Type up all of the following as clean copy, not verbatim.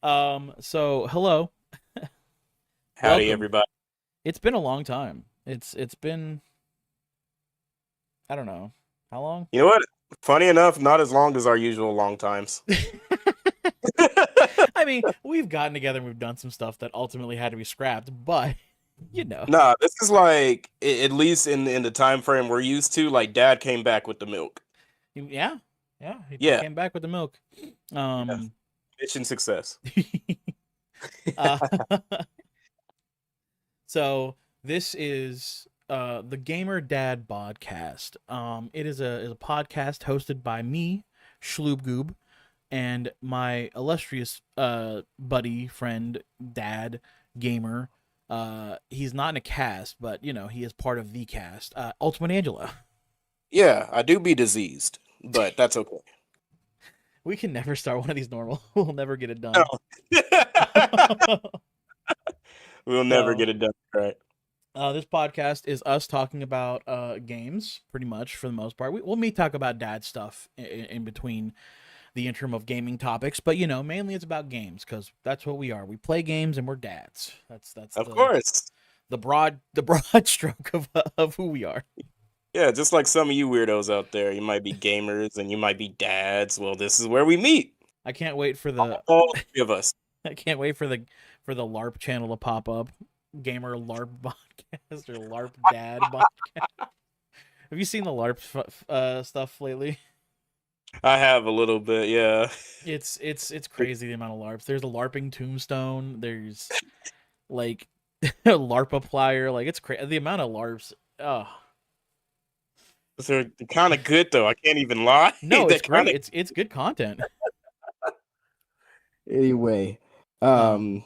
So hello, Howdy, welcome. everybody. It's been a long time. It's been I don't know how long. You know what? Funny enough, not as long as our usual long times. I mean, we've gotten together and we've done some stuff that ultimately had to be scrapped, but you know, Nah, this is like at least in the time frame we're used to. Like, Dad came back with the milk. yeah, yeah. He Yeah, came back with the milk. yeah. Um, Mission success. uh, so this is the Gamer Dad Podcast. It is a podcast hosted by me, ShloobGoob, and my illustrious buddy, friend, dad, gamer. He's not in a cast, but you know he is part of the cast. AltimateAngelo. Yeah, I do be diseased, but that's okay. We can never start one of these normal. We'll never get it No. done. We'll never So get it done right. this podcast is us talking about games, pretty much for the most part. We'll me talk about dad stuff in between the interim of gaming topics, but you know, mainly it's about games because that's what we are. We play games and we're dads. That's Of course. the broad stroke of who we are. Yeah, just like some of you weirdos out there. You might be gamers and you might be dads. Well, this is where we meet. I can't wait for the All three of us. I can't wait for the LARP channel to pop up. Gamer LARP podcast or LARP Dad podcast. Have you seen the LARP stuff lately? I have a little bit, yeah. It's crazy the amount of LARPs. There's a LARPing tombstone. There's like a LARP applier. Like it's crazy the amount of LARPs. Oh They're kind of good though. I can't even lie. no, They're it's kind great. of It's good content. anyway. Um, Um,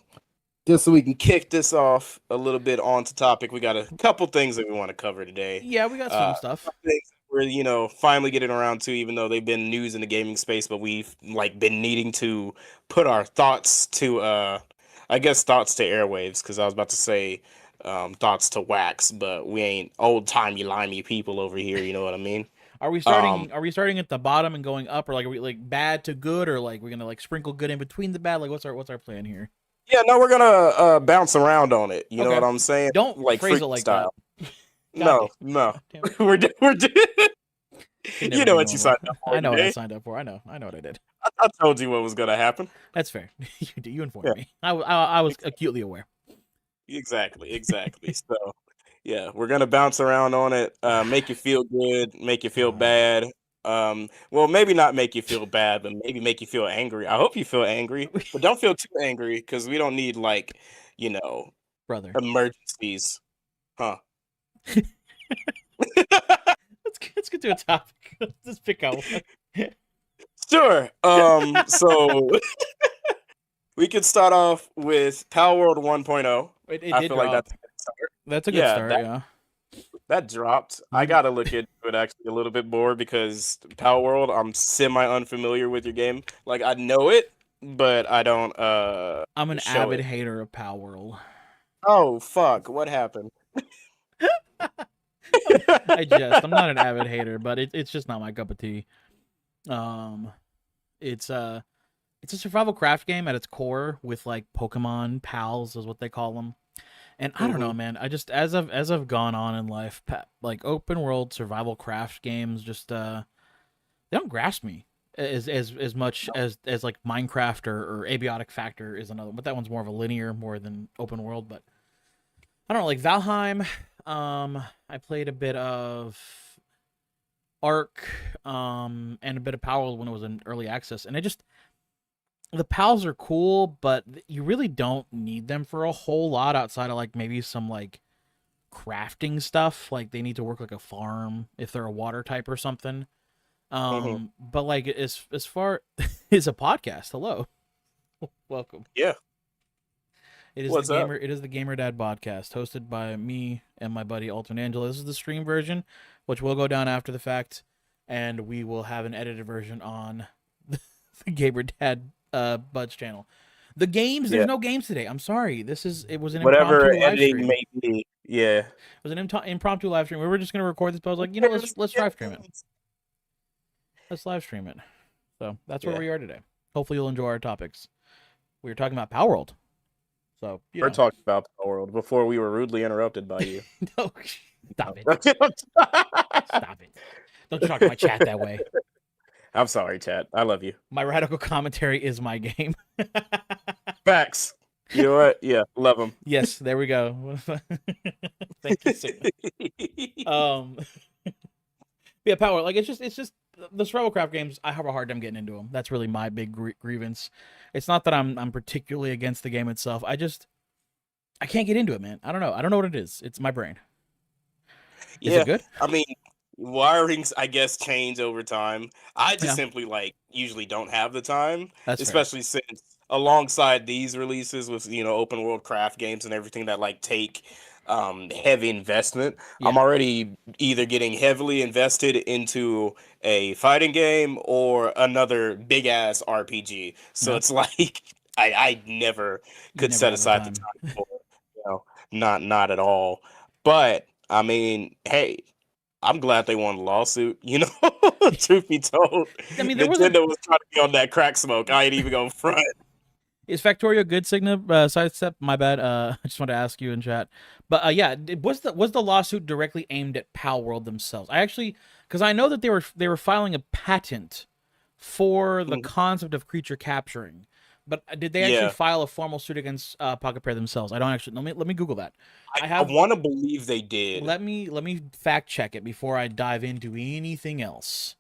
just so we can kick this off a little bit onto topic, we got a couple things that we want to cover today. yeah, we got some stuff. Some things we're finally getting around to, even though they've been news in the gaming space, but we've like been needing to put our thoughts to I guess thoughts to airwaves because I was about to say thoughts to wax, but we ain't old timey limey people over here. You know what I mean? Are we Um, starting? Are we starting at the bottom and going up, or like are we like bad to good, or like we're gonna like sprinkle good in between the bad? Like what's our plan here? Yeah, no, we're gonna bounce around on it. You know Okay, what I'm saying? don't Like phrase it like freestyle. that. God No, no, God damn it! we're Can you never know be what you normal. signed up for I know what I today. signed up for. I know what I did. I told you what was gonna happen. That's fair. You Yeah, informed me. I was acutely aware. exactly, exactly. So yeah, we're gonna bounce around on it. Make you feel good, make you feel God, bad. Well, maybe not make you feel bad, but maybe make you feel angry. I hope you feel angry, but don't feel too angry because we don't need like you know brother. emergencies, huh? Let's get to a topic. Let's pick out one. Sure. So we could start off with Power World 1.0. It I did feel like drop. that's a good start. That's a good Yeah, start. Yeah. that dropped. I Mhm. gotta look into it actually a little bit more because Power World, I'm semi unfamiliar with your game. Like I know it, but I don't I'm an show avid it. hater of Power World. Oh fuck, what happened? I jest. I'm not an avid hater, but it's just not my cup of tea. Um, it's it's a survival craft game at its core with like Pokemon pals is what they call them. And I don't know, Hmm. man. I just as I've gone on in life, like open world survival craft games just they don't grasp me as much as like Minecraft or Abiotic Factor is another, but that one's more of a linear more than open world. But I don't know, like Valheim. I played a bit of Ark, and a bit of Power when it was in early access, and it just the pals are cool, but you really don't need them for a whole lot outside of like maybe some like crafting stuff. Like they need to work like a farm if they're a water type or something. Hmm. But like as far as a podcast, hello, welcome. Yeah. What's up? It is the Gamer Dad podcast hosted by me and my buddy Alton Angelo. This is the stream version, which will go down after the fact, and we will have an edited version on the Gamer Dad Buds channel. The games, there's Yeah. no games today. I'm sorry. It was an Whatever impromptu live editing stream. may be. Yeah. It was an impromptu live stream. We were just gonna record this, but I was like, you know, let's live stream it. Let's live stream it. So that's where Yeah. we are today. Hopefully you'll enjoy our topics. We were talking about Power World. So, you We're know. talking about the world before we were rudely interrupted by you. No, stop it. Stop it. Don't you talk to my chat that way. I'm sorry, chat. I love you. My radical commentary is my game. Facts. You know what? Yeah, love them. Yes, there we go. Thank you, Sigma. Yeah, Power. Like it's just the survival craft games. I have a hard time getting into them. That's really my big grievance. It's not that I'm particularly against the game itself. I can't get into it, man. I don't know. I don't know what it is. It's my brain. Is it Yeah, good? I mean, wirings, I guess, change over time. I just Yeah, simply like usually don't have the time, that's fair. especially since alongside these releases with open world craft games and everything that like take heavy investment, I'm Yeah, already either getting heavily invested into a fighting game or another big ass RPG. So yeah. it's like I never You could never set have the aside the time. time for it, not at all. But I mean, hey, I'm glad they won the lawsuit. Truth be told, I mean, there was a. Nintendo was trying to be on that crack smoke. I ain't even going front. Is Factorio good, Signa? Sidestep. My bad. I just wanted to ask you in chat. But yeah, was the lawsuit directly aimed at Pal World themselves? I actually, because I know that they were filing a patent for the concept of creature capturing. But did they actually Yeah, file a formal suit against Pocket Pair themselves? I don't actually. Let me Google that. I I have. want to believe they did. Let me fact check it before I dive into anything else.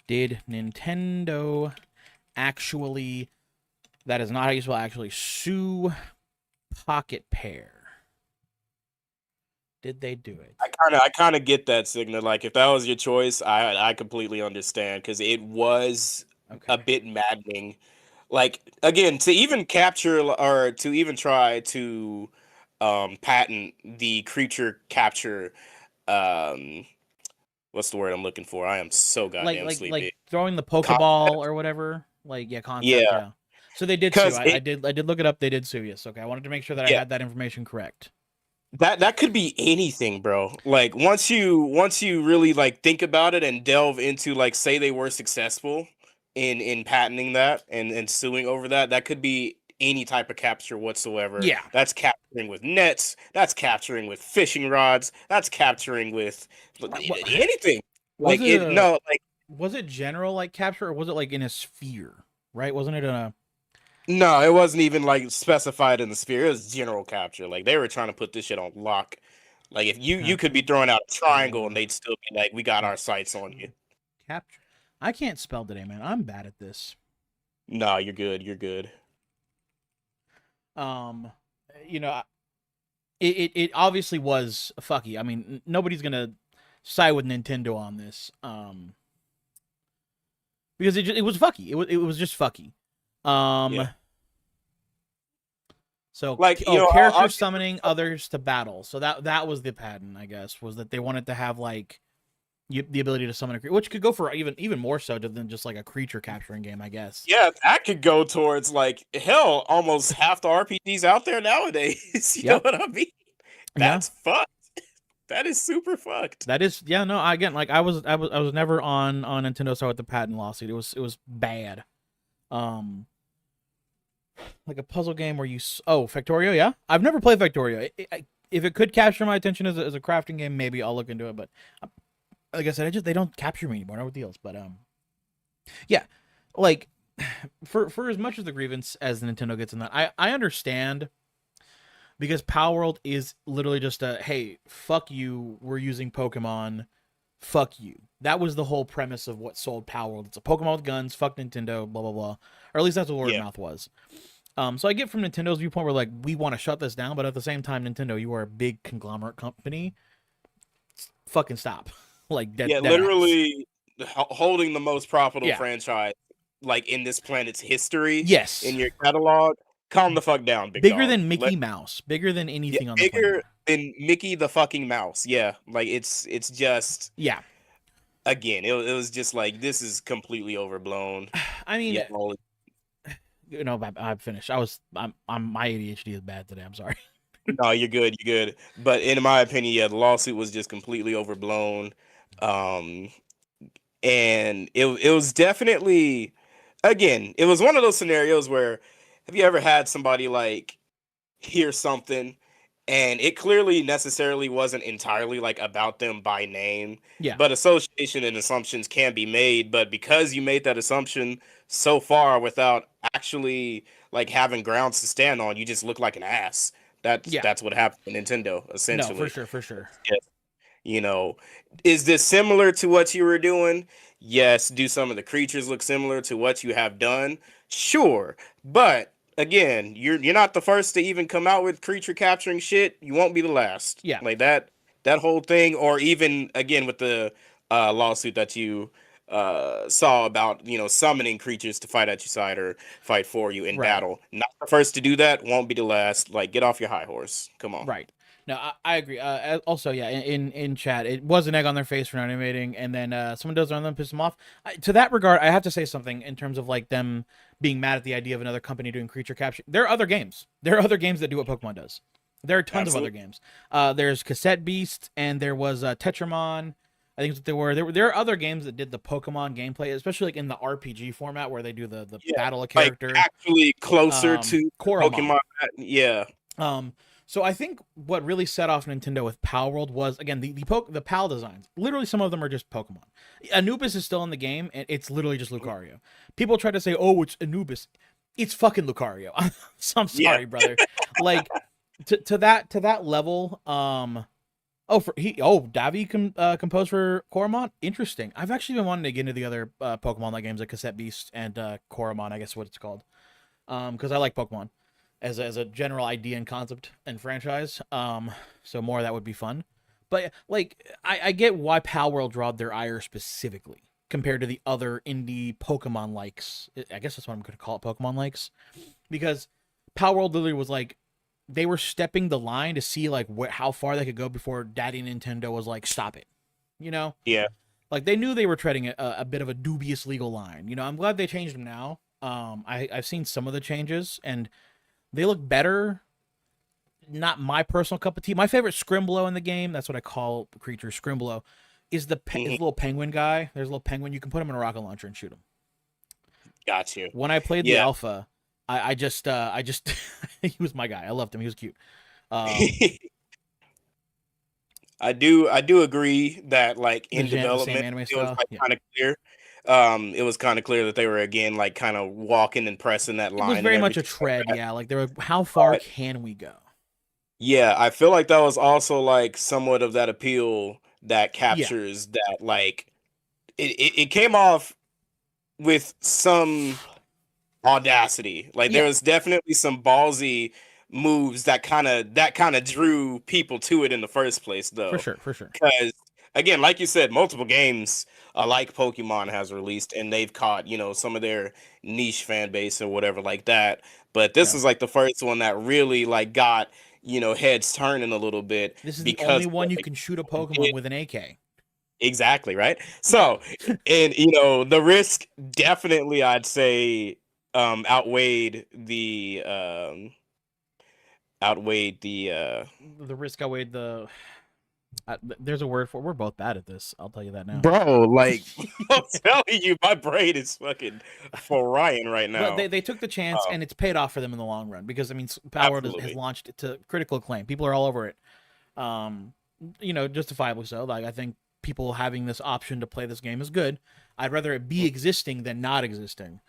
Did Nintendo actually? That is not how you spell actually. Sue Pocket Pair. Did they do it? I kind of get that signal. Like if that was your choice, I completely understand because it was Okay. a bit maddening. Like again, to even capture or to even try to patent the creature capture um what's the word I'm looking for? I am so Like goddamn like like sleepy. throwing the Pokeball or whatever. Like yeah, concept, Yeah, yeah. So they did sue. because I it did look it up. They did sue. Yes. Okay. I wanted to make sure that I yeah had that information correct. that could be anything, bro. Like once you really like think about it and delve into like say they were successful in patenting that and suing over that, that could be any type of capture whatsoever. Yeah. That's capturing with nets. That's capturing with fishing rods. That's capturing with What anything. was Like it it a no like was it general like capture or was it like in a sphere? Right? Wasn't it in a no, it wasn't even like specified in the sphere. It was general capture. Like they were trying to put this shit on lock. Like if you could be capture throwing out a triangle and for they'd still be like, "We got our sights on you." capture capture? I can't spell today, man. I'm bad at this. No, you're good. You're good. Um, you know, it obviously was fucky. I mean, nobody's gonna side with Nintendo on this. Because it was fucky. It was just fucky. Yeah. Um, so Like character I'll give them summoning others to battle. So that was the pattern, I guess, was that they wanted to have like the ability to summon a creature, which could go for even more so than just like a creature capturing game, I guess. yeah, that could go towards like hell. Almost half the RPGs out there nowadays. You know Yep. what I mean? Yeah. That's fucked. That is super fucked. That is yeah no again like I was never on Nintendo side with the patent lawsuit. It was bad. Um, like a puzzle game where Factorio, yeah, I've never played Factorio. If it could capture my attention as a crafting game, maybe I'll look into it. But like I said, they don't capture me anymore. No deals. But yeah, like for as much of the grievance as Nintendo gets in that, I understand because Power World is literally just a hey, fuck you, we're using Pokemon, fuck you. That was the whole premise of what sold Power World. It's a Pokemon with guns, fuck Nintendo, blah blah blah. Or at least that's what word of Yeah. mouth was. So I get from Nintendo's viewpoint where like we want to shut this down, but at the same time, Nintendo, you are a big conglomerate company. Fucking stop, like Yeah, dead ass. literally holding the most profitable Yeah. franchise like in this planet's history in Yes. your catalog. Calm the fuck down, big Bigger dog. than Let Mickey Mouse. Bigger than Yeah, anything on the planet. bigger than Mickey the fucking Mouse. Yeah, like it's just Yeah. again, it was just like this is completely overblown. I mean, Yeah, well, I'm finished. My ADHD is bad today. I'm sorry. no, you're good, you're good. But in my opinion, yeah, the lawsuit was just completely overblown. Um, and it was definitely again, it was one of those scenarios where have you ever had somebody like hear something and it clearly necessarily wasn't entirely like about them by name, Yeah, but association and assumptions can be made, but because you made that assumption so far without actually like having grounds to stand on, you just look like an ass. yeah. That's what happened to Nintendo No, for essentially. sure, for sure. You know, is this similar to what you were doing? Yes. Do some of the creatures look similar to what you have done? Sure. But again, you're not the first to even come out with creature capturing shit. You won't be the last. Yeah, Like that whole thing, or even again with the lawsuit that you saw about, summoning creatures to fight at your side or fight for you in right. battle. Not the first to do that, won't be the last. Like, get off your high horse. Come on. Right. No, I agree. Also, yeah, in chat, it was an egg on their face for not animating, and then someone does it on them, piss them off. To that regard, I have to say something in terms of like them being mad at the idea of another company doing creature capture. There are other games. There are other games that do what Pokemon does. There are tons of other Absolutely. games. There's Cassette Beast, and there was Tetramon. I think that's what they were. There are other games that did the Pokemon gameplay, especially like in the RPG format where they do the Yeah, battle a like character. actually closer to Koromon. Pokemon. Yeah, Um, so I think what really set off Nintendo with Pal World was again the PAL designs. Literally, some of them are just Pokemon. Anubis is still in the game, and it's literally just Lucario. People try to say, "Oh, it's Anubis." It's fucking Lucario. So I'm yeah, sorry, brother. Like to that level. Davi composed for Koromon. Interesting. I've actually been wanting to get into the other Pokemon like games like Cassette Beast and Koromon. I guess what it's called. Because I like Pokemon as a general idea and concept and franchise. So more of that would be fun. But like, I get why Pal World drawed their ire specifically compared to the other indie Pokemon likes. I guess that's what I'm going to call it, Pokemon likes, because Pal World literally was like they were stepping the line to see like how far they could go before Daddy Nintendo was like, stop it. You know, yeah. like they knew they were treading a bit of a dubious legal line. I'm glad they changed them now. I've seen some of the changes and they look better. Not my personal cup of tea. My favorite Scrimblow in the game, that's what I call the creature, Scrimblow, is is Hmm. the little penguin guy. There's a little penguin. You can put him in a rocket launcher and shoot him. Got you. When I played the Yeah. alpha, I just he was my guy. I loved him. He was cute. Um, I do agree that like in the same development anime it was style. like Yeah, kind of clear. It was kind of clear that they were again like kind of walking and pressing that it was line and very much a everything like tread. that. Yeah, like there were. How far But can we go? yeah, I feel like that was also like somewhat of that appeal that Yeah, captures that like it came off with some audacity. Like there yeah, was definitely some ballsy moves that kind of drew people to it in the first place, for though. sure, for sure. Because again, like you said, multiple games like Pokemon has released, and they've caught some of their niche fan base or whatever like that. But this Yeah, is like the first one that really like got heads turning a little bit this is the only because of one what you they can shoot a Pokemon did. with an AK. Exactly, right? Yeah, So, and the risk definitely I'd say outweighed the the risk outweighed the. There's a word for. We're both bad at this. I'll tell you that now. bro, like I'm telling you, my brain is fucking frying right But now. they took the chance, Uh, and it's paid off for them in the long run because I mean, Power World has absolutely. launched to critical acclaim. People are all over it. Um, justifiably so. Like I think people having this option to play this game is good. I'd rather it be existing than not existing,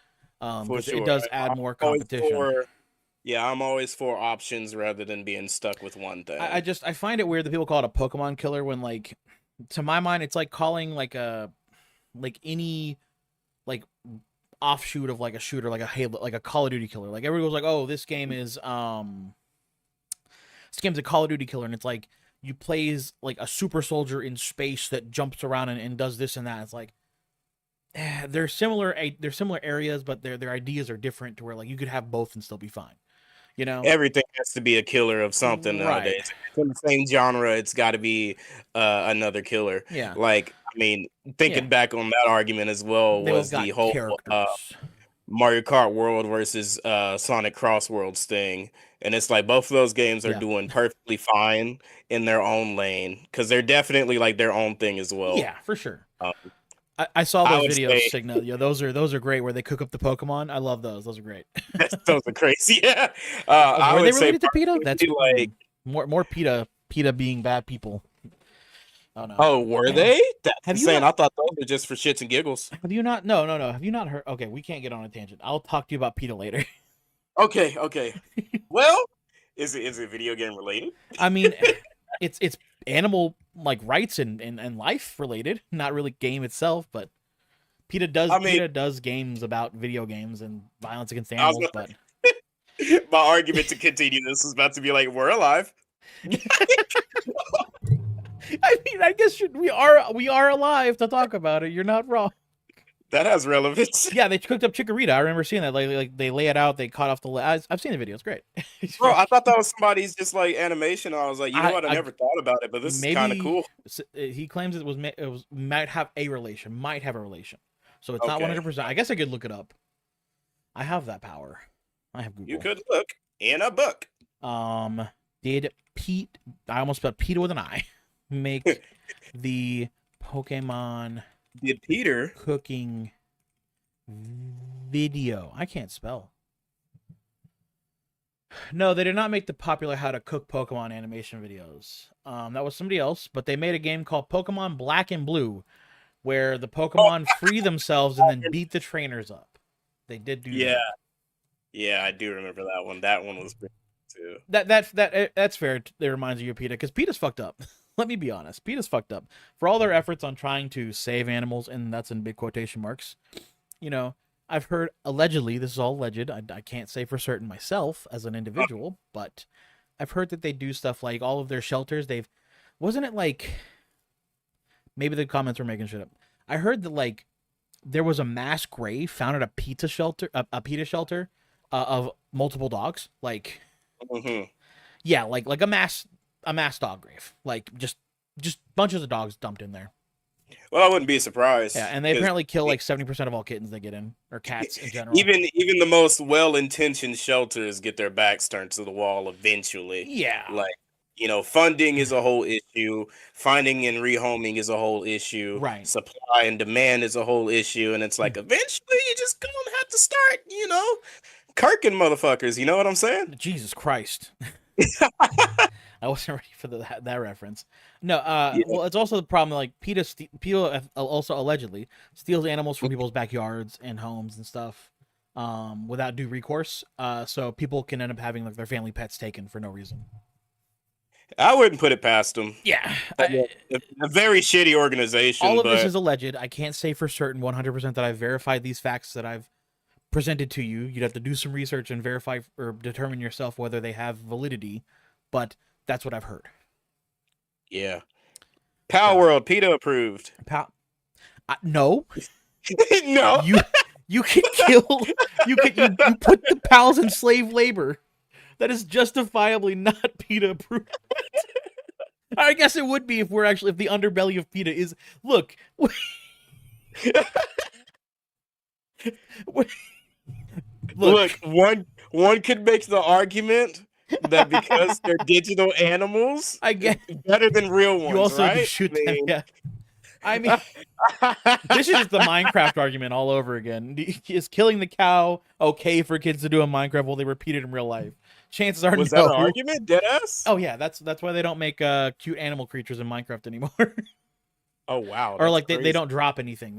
For because it sure. does I'm add more always competition. for Yeah, I'm always for options rather than being stuck with one I thing. just I find it weird that people call it a Pokemon killer when like to my mind it's like calling like any like offshoot of like a shooter like a Halo like a Call of Duty killer. Like everyone goes like, oh, this game's a Call of Duty killer, and it's like you plays like a super soldier in space that jumps around and does this and that. It's like they're similar areas, but their ideas are different to where like you could have boff and still be fine. You know? Everything has to be a killer of something nowadays. Right. If it's in the same genre, it's got to be another killer. Yeah. Like, I mean, Yeah. thinking back on that argument as well They both was the got whole characters. Mario Kart World versus Sonic Cross Worlds thing. And it's like both of those games are Yeah. doing perfectly fine in their own lane because they're definitely like their own thing as well. Yeah, for sure. Um, I saw I those would videos, say Signal. Yeah, those are great where they cook up the Pokemon. I love those. Those are great. those are crazy. Yeah, I Were they would say related to PETA? That's personally, like, more PETA being bad people. Oh no. oh, were they? That's Have you insane. not? I thought those were just for shits and giggles. Have you not? No, no, no. Have you not heard? Okay, we can't get on a tangent. I'll talk to you about PETA later. Okay, okay. Well, is it video game related? I mean, it's animal like rights and life related, not really game itself, but I mean, PETA does games about video games and violence against I was animals, but my argument to continue this was about to be like, we're alive. I mean, I guess we are alive to talk about it. You're not wrong. That has relevance. Yeah, they cooked up Chikorita. I remember seeing that. Like they lay it out. They cut off the. I've seen the video. It's great. Bro, I thought that was somebody's just like animation. I was like, you know what? I I never thought about it, but this is kind of maybe cool. he claims it was might have a relation. So it's not Okay. 100%. I guess I could look it up. I have that power. I have Google. You could look in a book. Did Pete? I almost spelled PETA with an I. Make the Pokemon Did Peter? cooking video? I can't spell. No, they did not make the popular how to cook Pokemon animation videos. That was somebody else, but they made a game called Pokemon Black and Blue, where the Pokemon free themselves and then beat the trainers up. They did do Yeah, that. yeah, I do remember that one. That one was pretty too. That's fair. That reminds you of PETA, because PETA's fucked up. Let me be honest. PETA's fucked up for all their efforts on trying to save animals, and that's in big quotation marks. You know, I've heard allegedly. This is all alleged. I can't say for certain myself as an individual, but I've heard that they do stuff like all of their shelters. Wasn't it like maybe the comments were making shit up. I heard that like there was a mass grave found at a PETA shelter, a PETA shelter of multiple dogs. Like, yeah, like a mass dog grave, like just bunches of dogs dumped in there. Well, I wouldn't be surprised. Yeah, and they 'cause apparently kill like 70% of all kittens they get in, or cats in general. even the most well-intentioned shelters get their backs turned to the wall eventually. Yeah, Like, funding is a whole issue. Finding and rehoming is a whole issue. Right. Supply and demand is a whole issue. And it's like, eventually, you just gonna have to start, kirking motherfuckers. You know what I'm saying? Jesus Christ. I wasn't ready for that reference. No, well, it's also the problem. Like PETA also allegedly steals animals from people's backyards and homes and stuff, without due recourse. So people can end up having like their family pets taken for no reason. I wouldn't put it past them. Yeah, A very shitty organization. all of but this is alleged. I can't say for certain 100% that I've verified these facts that I've presented to you. You'd have to do some research and verify or determine yourself whether they have validity. But that's what I've heard. Yeah. Power World, PETA approved. No. No. You can kill. You put the pals in slave labor. That is justifiably not PETA approved. I guess it would be if the underbelly of PETA is look. Look, one could make the argument that because they're digital animals, I get it's better than real ones. you also right? just shoot them. Yeah. I mean, this is just the Minecraft argument all over again. Is killing the cow okay for kids to do in Minecraft while they repeat it in real life? Chances are Was no. that an argument? Deadass? Oh yeah, that's why they don't make cute animal creatures in Minecraft anymore. Oh wow. Or like that's they don't crazy. drop anything.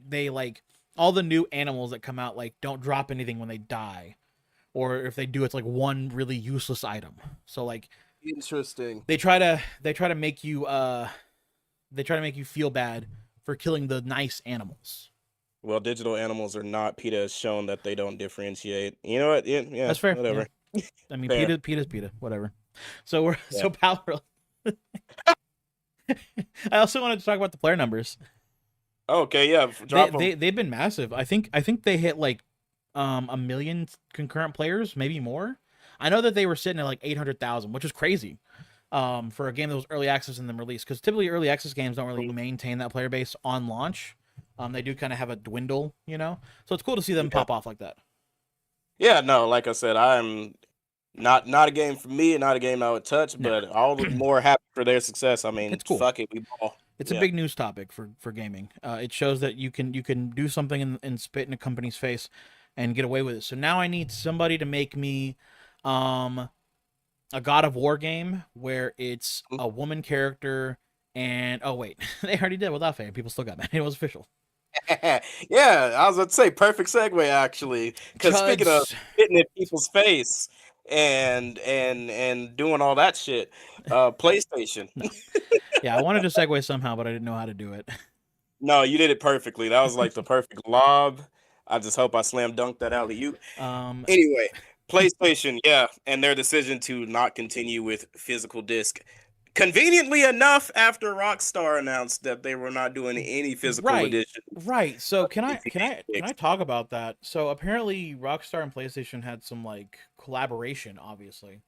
They like all the new animals that come out like don't drop anything when they die, or if they do, it's like one really useless item. So like Interesting. they try to make you feel bad for killing the nice animals. Well, digital animals are not. PETA has shown that they don't differentiate. You know what? Yeah, That's fair. Whatever. Yeah. I mean, Fair. PETA's PETA, whatever. So we're Yeah. so power. I also wanted to talk about the player numbers. Okay, yeah. Drop 'em. They've been massive. I think they hit like 1 million concurrent players, maybe more. I know that they were sitting at like 800,000, which is crazy. For a game that was early access and then released, because typically early access games don't really maintain that player base on launch. They do kind of have a dwindle, So it's cool to see them pop off like that. Yeah, no, like I said, I'm not a game for me, not a game I would touch, but all the more happy for their success. I mean, It's cool. fuck it, we ball. It's a Yeah. big news topic for gaming. It shows that you can do something and spit in a company's face and get away with it. So now I need somebody to make me um a God of War game where it's a woman character and oh wait, they already did without fan. People still got mad. It was official. Yeah, I was about to say perfect segue actually. Because speaking of Chuds. hitting in people's face and doing all that shit, PlayStation. No. Yeah, I wanted to segue somehow, but I didn't know how to do it. No, you did it perfectly. That was like the perfect lob. I just hope I slam dunked that alley oop. Um, Anyway, PlayStation, yeah, and their decision to not continue with physical disc. Conveniently enough, after Rockstar announced that they were not doing any physical right, edition right. So of can I GTA talk about that? So apparently, Rockstar and PlayStation had some like collaboration, obviously,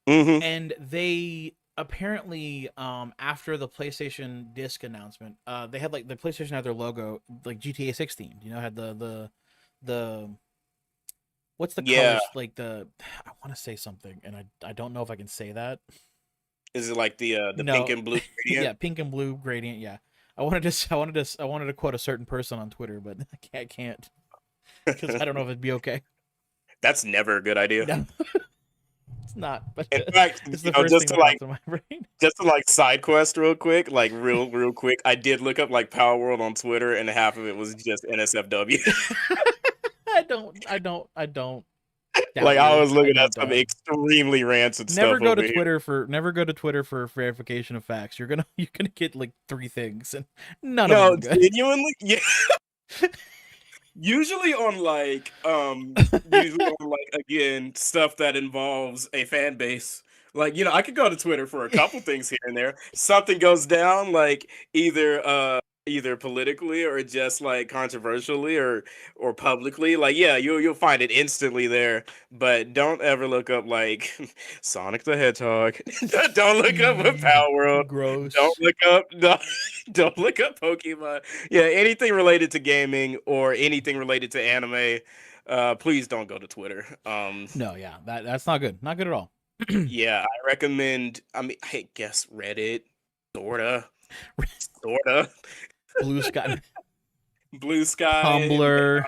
6. and they apparently after the PlayStation disc announcement, they had like the PlayStation had their logo like GTA 16. You know, had the what's the Yeah. colors like the I want to say something and I don't know if I can say that. Is it like the pink No. and blue Yeah, gradient? pink and blue gradient, yeah. I wanted to quote a certain person on Twitter, but I can't because I don't know if it'd be okay. That's never a good idea. No, it's not, but In fact, it's the first thing that pops in my brain. just to like side quest real quick, like real quick, I did look up like Power World on Twitter, and half of it was just NSFW. I don't doubt Like I you. was I looking at don't some doubt. extremely rancid Never stuff go to over here. Twitter for verification of facts. You're gonna get like three things and none of them No, are good. genuinely, yeah. Usually on like usually on like again stuff that involves a fan base. Like, I could go to Twitter for a couple things here and there. Something goes down like either politically or just like controversially or publicly. Like, yeah, you'll find it instantly there. But don't ever look up like Sonic the Hedgehog. Don't look up a Power World. Don't Gross. look up don't look up Pokemon. Yeah, anything related to gaming or anything related to anime, please don't go to Twitter. No, yeah, that's not good. Not good at all. Yeah, I recommend. I mean, I guess Reddit, sorta. Blue Sky, Blue Sky, Tumblr.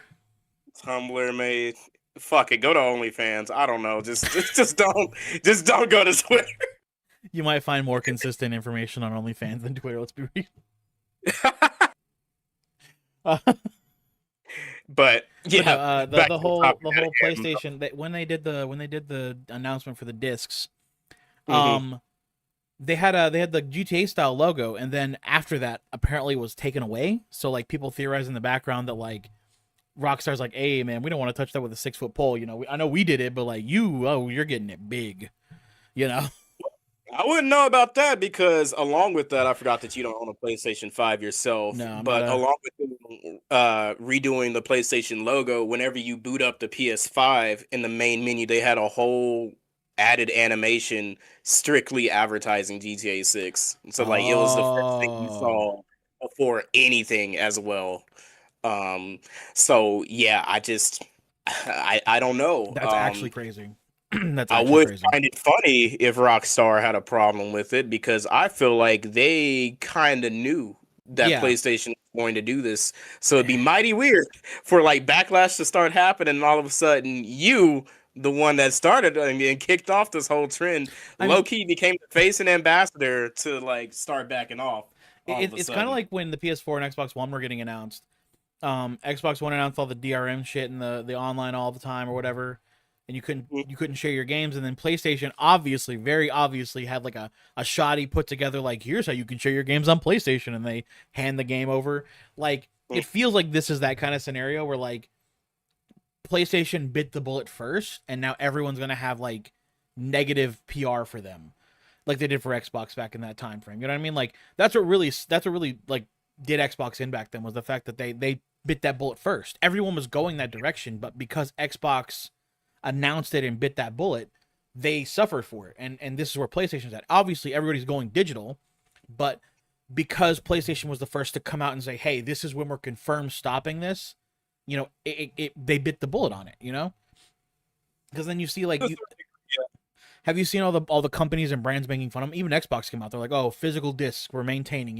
Tumblr, mate. Fuck it, go to OnlyFans. I don't know. Just don't go to Twitter. You might find more consistent information on OnlyFans than Twitter. Let's be real. But But no, yeah, the back the to the whole topic the at whole hand. PlayStation when they did the announcement for the discs, Mhm. um, they had the GTA style logo, and then after that, apparently it was taken away. So like people theorize in the background that like Rockstar's like, hey man, we don't want to touch that with a 6 foot pole. I know we did it, but like you're getting it big. You know? I wouldn't know about that because along with that, I forgot that you don't own a PlayStation 5 yourself. No, I'm not But a. along with redoing the PlayStation logo, whenever you boot up the PS5 in the main menu, they had a whole added animation strictly advertising GTA 6. So like it was the first thing you Oh, saw before anything as well. Um, so yeah, I don't know. that's actually crazy. That's I actually would crazy. find it funny if Rockstar had a problem with it because I feel like they kind of knew that Yeah, PlayStation was going to do this. So it'd be mighty weird for like backlash to start happening and all of a sudden the one that started and kicked off this whole trend, I mean, low key became the face and ambassador to like start backing off all of a it's kind of sudden. like when the PS4 and Xbox One were getting announced. Xbox One announced all the DRM shit and the online all the time or whatever, and you couldn't share your games. And then PlayStation obviously, very obviously, had like a shoddy put together like here's how you can share your games on PlayStation, and they hand the game over. Like it feels like this is that kind of scenario where like PlayStation bit the bullet first, and now everyone's gonna have like negative PR for them, like they did for Xbox back in that time frame. You know what I mean? Like that's what really like did Xbox in back then was the fact that they bit that bullet first. Everyone was going that direction, but because Xbox announced it and bit that bullet, they suffered for it. And this is where PlayStation's at. Obviously, everybody's going digital, but because PlayStation was the first to come out and say, "Hey, this is when we're confirmed stopping this," they bit the bullet on it. Because then you see like you have you seen all the companies and brands making fun of them? Even Xbox came out. They're like, "Oh, physical discs we're maintaining."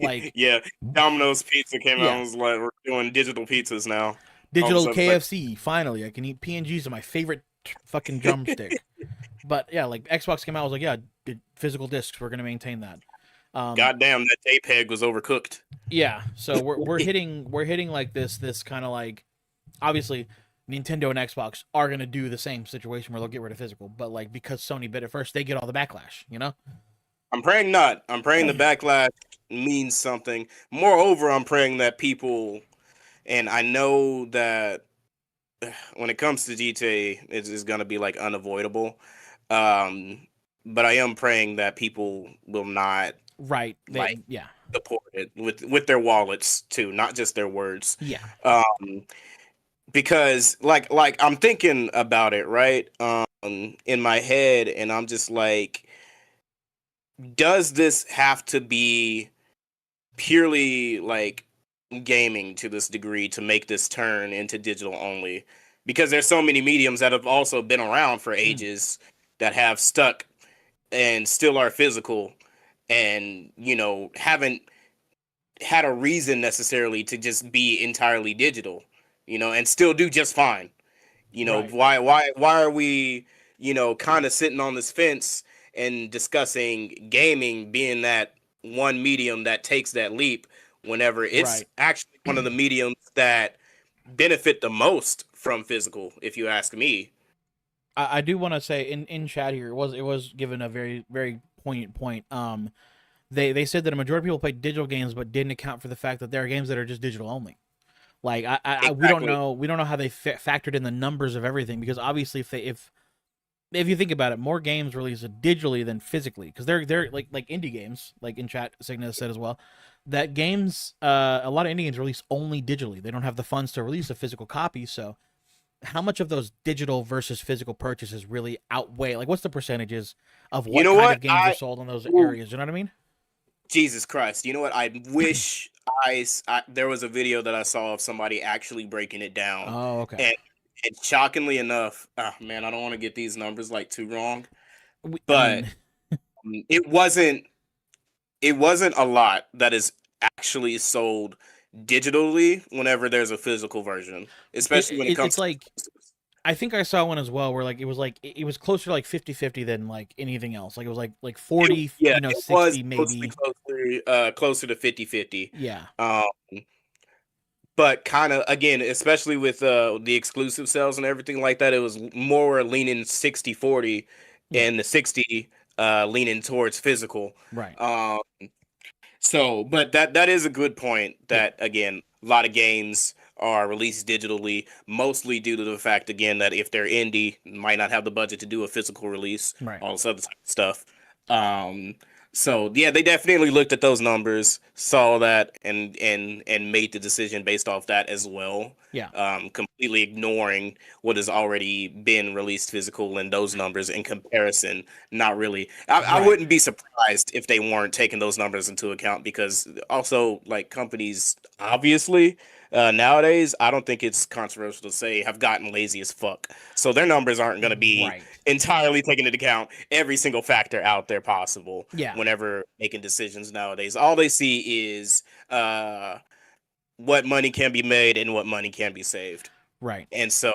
Like, Yeah, Domino's Pizza came out and yeah, was like, we're doing digital pizzas now. All of a digital sudden, it's like, KFC. Finally, I can eat PNGs of my favorite fucking drumstick. But yeah, like Xbox came out, I was like, yeah, physical discs. We're gonna maintain that. Um, goddamn, that JPEG was overcooked. yeah, so we're hitting like this kind of like, obviously Nintendo and Xbox are gonna do the same situation where they'll get rid of physical, but like because Sony bid it first, they get all the backlash, you know? I'm praying not. I'm praying the backlash means something. Moreover, I'm praying that people, and I know that when it comes to GTA, it's going to be like unavoidable. Um, but I am praying that people will not Right? like Yeah, support it with their wallets too, not just their words. yeah, Um, because like I'm thinking about it, right? In my head, and I'm just like, does this have to be purely like gaming to this degree to make this turn into digital only? Because there's so many mediums that have also been around for ages that have stuck and still are physical, and haven't had a reason necessarily to just be entirely digital, and still do just fine. right. Why are we, kind of sitting on this fence and discussing gaming being that one medium that takes that leap whenever it's Right. actually one of the mediums that benefit the most from physical, if you ask me. I do want to say in chat here, it was given a very very poignant point. They said that a majority of people play digital games, but didn't account for the fact that there are games that are just digital only. Like we don't Exactly. know how they factored in the numbers of everything, because obviously if you think about it, more games released digitally than physically, because they're like indie games, like in chat Signa said as well, that games a lot of indie games release only digitally. They don't have the funds to release a physical copy, so how much of those digital versus physical purchases really outweigh? Like, what's the percentages of You what know kind what? of games are sold in those Ooh, areas? You know what I mean? Jesus Christ. You know what? I wish there was a video that I saw of somebody actually breaking it down. Oh, okay. And, and shockingly enough, man, I don't want to get these numbers like too wrong, I but mean, it wasn't a lot that is actually sold digitally whenever there's a physical version, especially when it it's comes to like, exclusives. I think I saw one as well where like it was closer to like 50-50 than like anything else. Like it was like 40, Yeah, it was 60 supposed to be maybe. closer to 50-50. Yeah. Um, but kind of again, especially with the exclusive sales and everything like that, it was more leaning 60-40, Yeah. and the 60 leaning towards physical. Right. Um, So, but that is a good point. Yeah. That again, a lot of games are released digitally, mostly due to the fact again that if they're indie, might not have the budget to do a physical release, Right. all this other type of stuff. Um, so yeah, they definitely looked at those numbers, saw that, and made the decision based off that as well. Yeah. Completely ignoring what has already been released physical and those numbers in comparison. Not really. I Right. wouldn't be surprised if they weren't taking those numbers into account, because also like companies obviously nowadays, I don't think it's controversial to say, have gotten lazy as fuck. So their numbers aren't going to be Right. entirely taking into account every single factor out there possible Yeah. whenever making decisions nowadays. All they see is what money can be made and what money can be saved. Right. And so,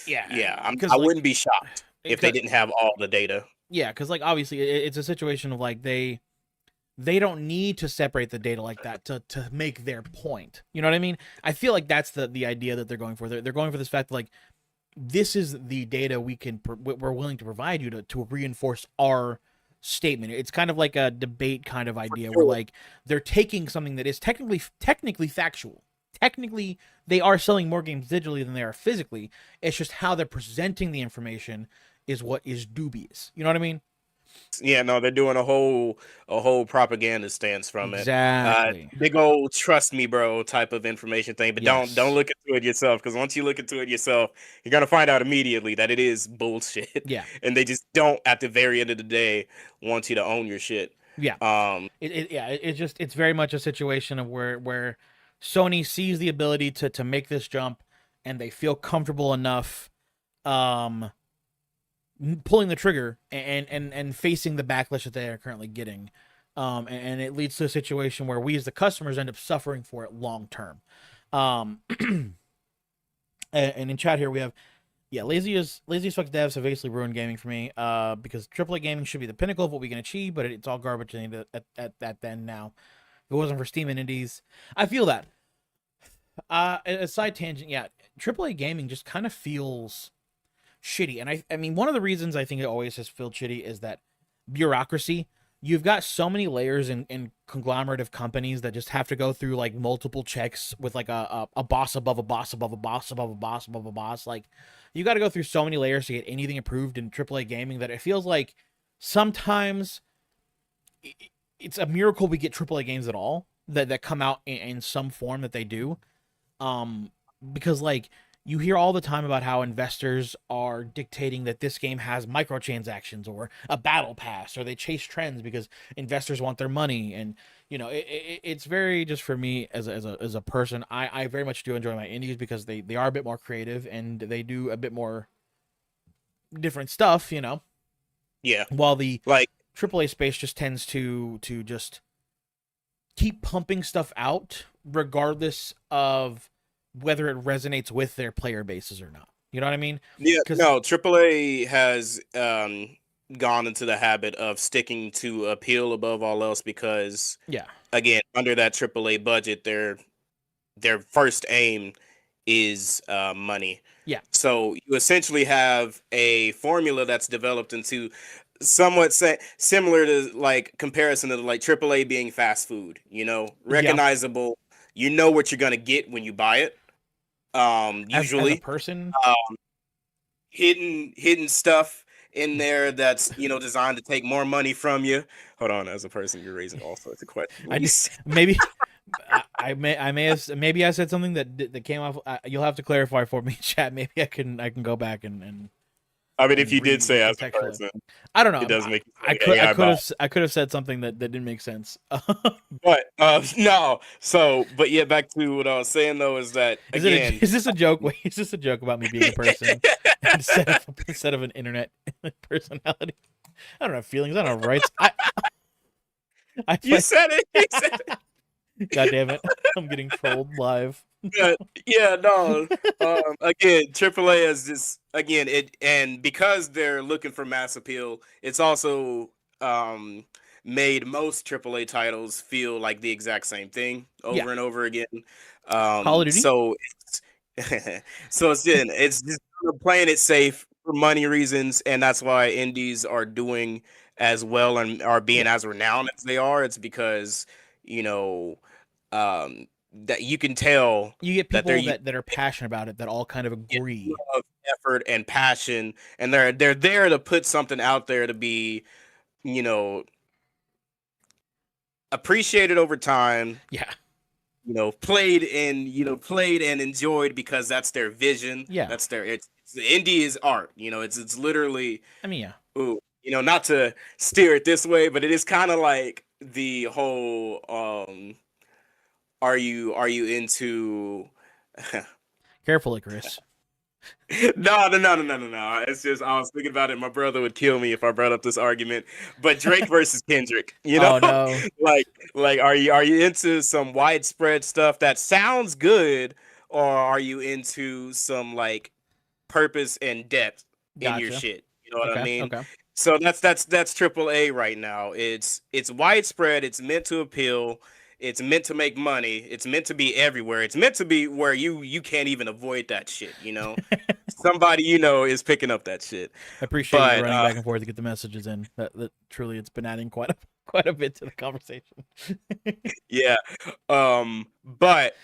Yeah. yeah, I Because like, wouldn't be shocked if they because didn't have all the data. yeah, because like obviously it's a situation of like they don't need to separate the data like that to make their point. You know what I mean? I feel like that's the idea that they're going for. They're going for this fact that like this is the data we're willing to provide you to reinforce our statement. It's kind of like a debate kind of idea where Sure. like they're taking something that is technically factual. Technically, they are selling more games digitally than they are physically. It's just how they're presenting the information is what is dubious. You know what I mean? Yeah, no, they're doing a whole propaganda stance from it. Exactly. Big old trust me, bro, type of information thing. But don't Yes. look into it yourself, because once you look into it yourself, you're gonna find out immediately that it is bullshit, Yeah. and they just don't at the very end of the day want you to own your shit. Yeah. Um, It's very much a situation of where Sony sees the ability to make this jump, and they feel comfortable enough um pulling the trigger and facing the backlash that they are currently getting. and it leads to a situation where we as the customers end up suffering for it long term. Um, and in chat here we have, yeah, lazy as fuck devs have basically ruined gaming for me. Because AAA gaming should be the pinnacle of what we can achieve, but it's all garbage at then now. If it wasn't for Steam and indies, I feel that. A side tangent, yeah, AAA gaming just kind of feels shitty, and I mean one of the reasons I think it always has felt shitty is that bureaucracy. You've got so many layers in conglomerate of companies that just have to go through like multiple checks with like a boss above a boss above a boss above a boss above a boss. Like you got to go through so many layers to get anything approved in AAA gaming that it feels like sometimes it's a miracle we get AAA games at all that come out in some form that they do. Um, because like you hear all the time about how investors are dictating that this game has microtransactions or a battle pass, or they chase trends because investors want their money. And it's very, just for me as a person, I very much do enjoy my indies because they are a bit more creative and they do a bit more different stuff. Yeah, While the like AAA space just tends to just keep pumping stuff out regardless of whether it resonates with their player bases or not. You know what I mean? yeah, 'Cause no, AAA has gone into the habit of sticking to appeal above all else because yeah, again, under that AAA budget, their first aim is money. yeah, So you essentially have a formula that's developed into somewhat similar to like comparison to like AAA being fast food, yeah. recognizable. You know what you're gonna get when you buy it. As a Usually, person, hidden stuff in there that's designed to take more money from you. Hold on, as a person, you're raising all sorts of I do, questions. maybe I may have, maybe I said something that came off. You'll have to clarify for me, chat. Maybe I can go back I mean, if and you did say as a recontextualize. person, I don't know. it does make you I say could I AI could bot. have I could have said something that didn't make sense. But no. So, but yeah, back to what I was saying though is that again, Is this a joke? Wait, is this a joke about me being a person instead of an internet personality? I don't have feelings. I don't have rights. I you play. said it. You said it. God damn it! I'm getting trolled live. But yeah, no. Again, AAA is just again and because they're looking for mass appeal, it's also made most AAA titles feel like the exact same thing Yeah, over and over again. Call of Duty. So it's it's just playing it safe for money reasons, and that's why indies are doing as well and are being Yeah, as renowned as they are. It's because you know that you can tell you get that they're people using that are passionate about it that all kind of agree. love, effort, and passion, and they're there to put something out there to be, you know, appreciated over time. Yeah, Played and enjoyed because that's their vision. yeah. That's it's the indie is art. It's literally I mean, yeah, ooh, not to steer it this way, but it is kind of like the whole are you into careful, Icarus. No. It's just I was thinking about it. My brother would kill me if I brought up this argument. But Drake versus Kendrick, Oh no, like are you into some widespread stuff that sounds good, or are you into some like purpose and depth in your gotcha. shit? You know what I Okay, mean? okay. So that's triple A right now. It's widespread. It's meant to appeal. It's meant to make money. It's meant to be everywhere. It's meant to be where you can't even avoid that shit. Somebody is picking up that shit. I appreciate you But running back and forth to get the messages in. That truly, it's been adding quite a bit to the conversation. yeah, but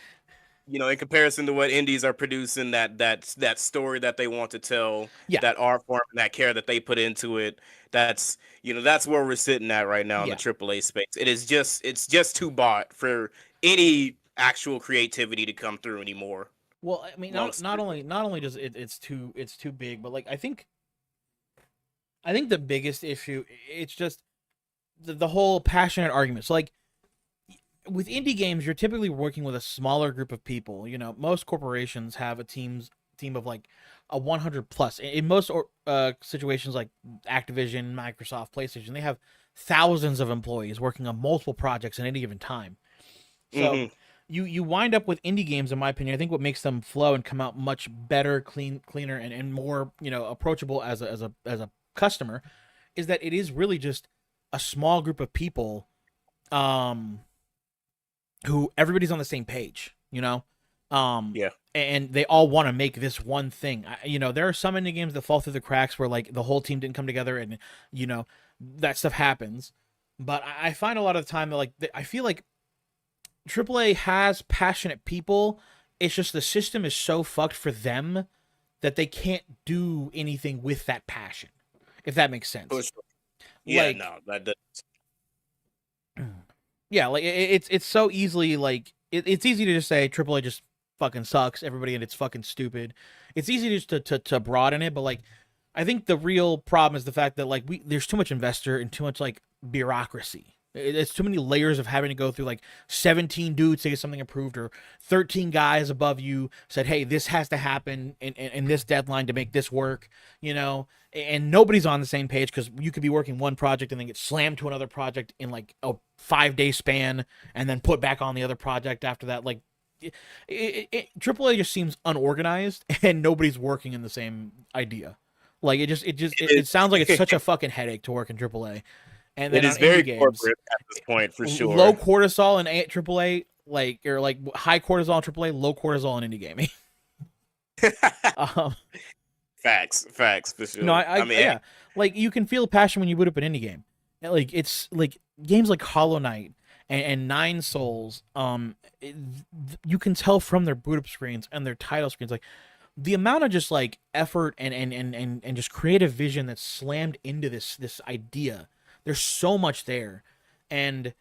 in comparison to what indies are producing, that story that they want to tell, Yeah, that art form, and that care that they put into it, that's where we're sitting at right now in the yeah. AAA space. It's just too bought for any actual creativity to come through anymore. Well, I mean, Long not only does it's too big, but like I think the biggest issue, it's just the whole passionate argument. So like with indie games, you're typically working with a smaller group of people. Most corporations have a team of like a 100 plus. In most situations like Activision, Microsoft, PlayStation, they have thousands of employees working on multiple projects at any given time. So Hmm. you wind up with indie games, in my opinion. I think what makes them flow and come out much better, cleaner, and more approachable as a customer is that it is really just a small group of people, um, who everybody's on the same page, um, Yeah. and they all want to make this one thing. There are some indie games that fall through the cracks where like the whole team didn't come together, and you know that stuff happens. But I find a lot of the time that I feel like AAA has passionate people. It's just the system is so fucked for them that they can't do anything with that passion. If that makes For sense. sure. Yeah, Like, no, that does. yeah, like it's so easily like it's easy to just say AAA just fucking sucks. Everybody and it's fucking stupid. It's easy just to broaden it, but like I think the real problem is the fact that like there's too much investor and too much like bureaucracy. It's too many layers of having to go through like 17 dudes to get something approved, or 13 guys above you said, hey, this has to happen in this deadline to make this work, and nobody's on the same page because you could be working one project and then get slammed to another project in like a 5-day span and then put back on the other project after that. Like, AAA just seems unorganized and nobody's working in the same idea. Like it sounds like it's such a fucking headache to work in AAA. And It then on is very indie games, corporate at this point, for low sure. cortisol in AAA, or like high cortisol in AAA, low cortisol in indie gaming. um, Facts, for no, sure. I mean, yeah, like you can feel passion when you boot up an indie game. Like it's like games like Hollow Knight and Nine Souls. You can tell from their boot up screens and their title screens, like the amount of just like effort and just creative vision that's slammed into this idea. There's so much there, and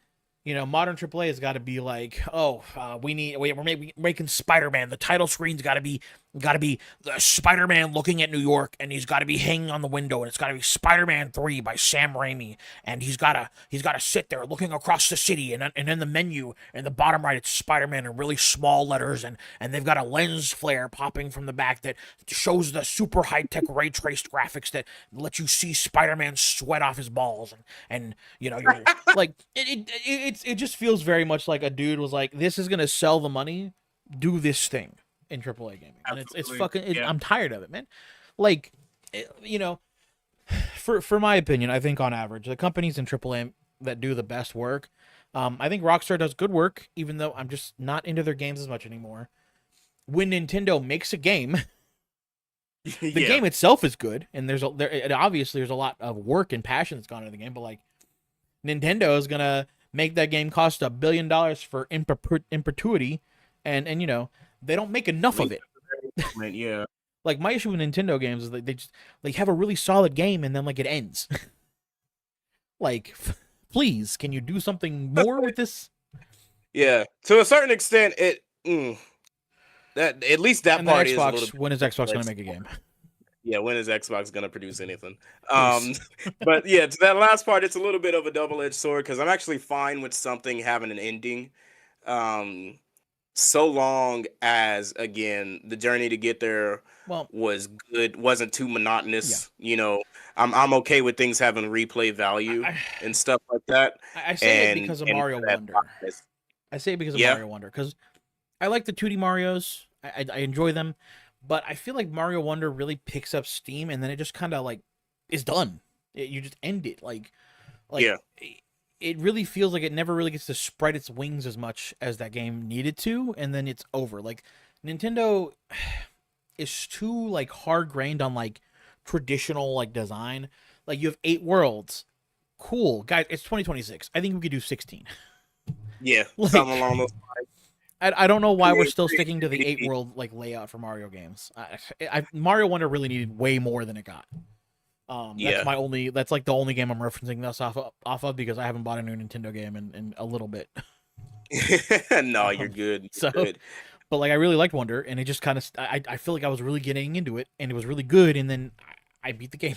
modern AAA has got to be like, oh, we're making Spider-Man. The title screen's got to be the Spider-Man looking at New York, and he's got to be hanging on the window, and it's got to be Spider-Man 3 by Sam Raimi, and he's got to sit there looking across the city, and in the menu in the bottom right, it's Spider-Man in really small letters, and they've got a lens flare popping from the back that shows the super high-tech ray traced graphics that let you see Spider-Man sweat off his balls, and you're like it just feels very much like a dude was like, this is gonna sell the money, do this thing in AAA gaming, and it's absolutely. fucking. Yeah. I'm tired of it, man. Like, for my opinion, I think on average the companies in AAA that do the best work, I think Rockstar does good work, even though I'm just not into their games as much anymore. When Nintendo makes a game, the Yeah. game itself is good, and obviously there's a lot of work and passion that's gone into the game, but like Nintendo is gonna make that game cost $1 billion for in perpetuity, and they don't make enough of it. Yeah. Like my issue with Nintendo games is that they just like have a really solid game and then like it ends. Like, please, can you do something more with this? Yeah. To a certain extent, that at least that And then part is a little Xbox, bit. when is Xbox gonna make a game? Yeah, when is Xbox gonna produce anything? Please. But yeah, to that last part, it's a little bit of a double-edged sword because I'm actually fine with something having an ending. Um, so long as again the journey to get there Well, was good, wasn't too yeah. monotonous. I'm okay with things having replay value I, and stuff like that. I say it And because of and Mario for that Wonder. process, I say it because of yeah, Mario Wonder, because I like the 2D Marios. I enjoy them, but I feel like Mario Wonder really picks up steam, and then it just kind of like is done. You just end it like yeah, it really feels like it never really gets to spread its wings as much as that game needed to, and then it's over. Like Nintendo is too like hard grained on like traditional like design. Like you have 8 worlds. Cool, guys. It's 2026. I think we could do 16. yeah, something Like along those I don't know why we're lines. still sticking to the 8 world like layout for Mario games. Mario Wonder really needed way more than it got. Yeah. That's like the only game I'm referencing this off of because I haven't bought a new Nintendo game in a little bit. No, you're Um, good. so, You're good. but like I really liked Wonder, and it just kind of I feel like I was really getting into it, and it was really good, and then I beat the game.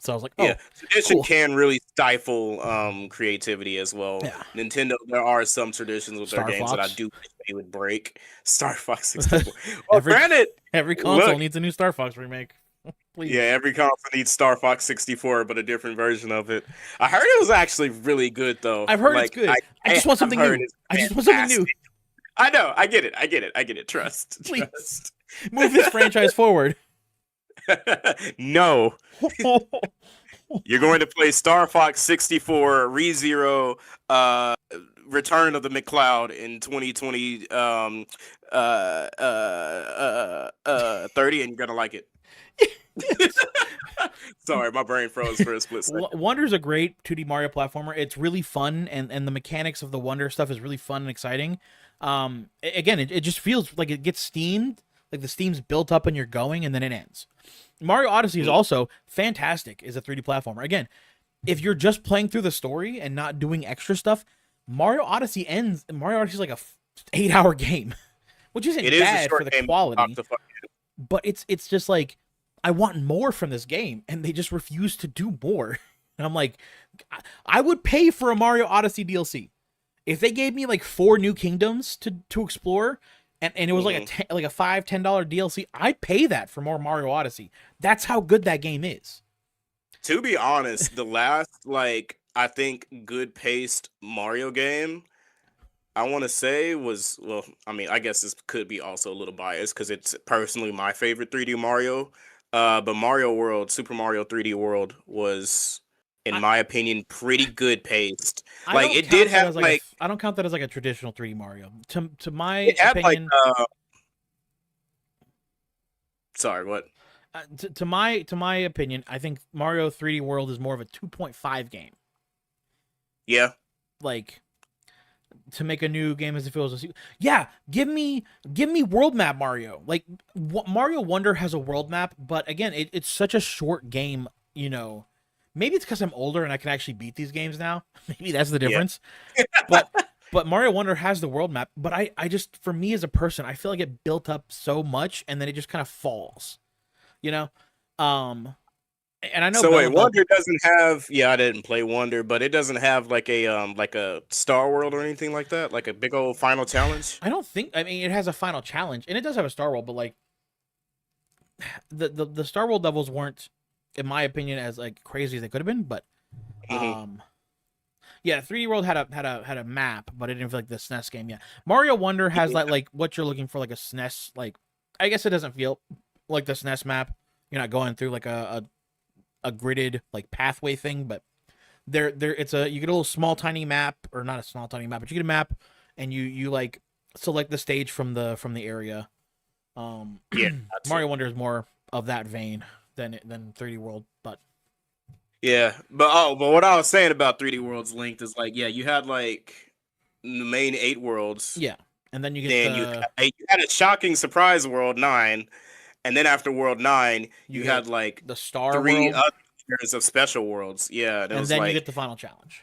So I was like, Yeah, oh, tradition cool. can really stifle creativity as well. Yeah. Nintendo, there are some traditions with their Star games that I Fox. do wish they would break. Star Fox 64. Well, every granted, every console look, needs a new Star Fox remake. yeah, Please. every console needs Star Fox 64, but a different version of it. I heard it was actually really good though. I've heard it's Like good. I I just want have something heard new. it's I just want something new. fantastic. I know, I get it, I get it, I get it. Trust, Please. trust. Move this franchise forward. No. You're going to play Star Fox 64 ReZero Return of the McCloud in 2020 30 and you're going to like it. Sorry, my brain froze for a split second. Wonder's a great 2D Mario platformer. It's really fun, and the mechanics of the Wonder stuff is really fun and exciting. Again, it just feels like it gets steamed, like the steam's built up and you're going, and then it ends. Mario Odyssey is also fantastic as a 3D platformer. Again, if you're just playing through the story and not doing extra stuff, Mario Odyssey ends. Mario Odyssey is like a 8-hour game, which isn't bad for the quality. But it's just like, I want more from this game, and they just refuse to do more. And I'm like, I would pay for a Mario Odyssey DLC if they gave me like 4 new kingdoms to explore, and it was like a $5-10 DLC. I'd pay that for more Mario Odyssey. That's how good that game is. To be honest, the last I think good paced Mario game I want to say was, well, I mean, I guess this could be also a little biased because it's personally my favorite 3D Mario. But Mario World, Super Mario 3D World was, in my opinion, pretty good paced. Like it did have I don't count that as like a traditional 3D Mario. To my opinion. Like, sorry, what? To my opinion, I think Mario 3D World is more of a 2.5 game. Yeah. Like, to make a new game as if it was give me world map Mario. Like, Mario Wonder has a world map, but again, it's such a short game, you know. Maybe it's because I'm older and I can actually beat these games now. Maybe that's the difference. Yeah. but Mario Wonder has the world map, but I just, for me as a person, I feel like it built up so much and then it just kind of falls, you know. And I know. So wait, Wonder doesn't have. Yeah, I didn't play Wonder, but it doesn't have like a Star World or anything like that, like a big old final challenge. I don't think. I mean, it has a final challenge, and it does have a Star World, but like the Star World levels weren't, in my opinion, as like crazy as they could have been. But yeah, 3D World had a map, but it didn't feel like the SNES game. Yeah, Mario Wonder has like what you're looking for, like a SNES. Like, I guess it doesn't feel like the SNES map. You're not going through like a gridded like pathway thing, but there it's you get a little small tiny map, or not a small tiny map, but you get a map and you like select the stage from the area. Yeah, Mario Wonder is more of that vein than 3D World, but yeah, but what I was saying about 3D World's length is like, yeah, you had like the main 8 worlds, yeah, and then you get you had a shocking surprise world 9. And then after World 9, you had like the Star 3 World. other years of special worlds. Yeah. And then you get the final challenge.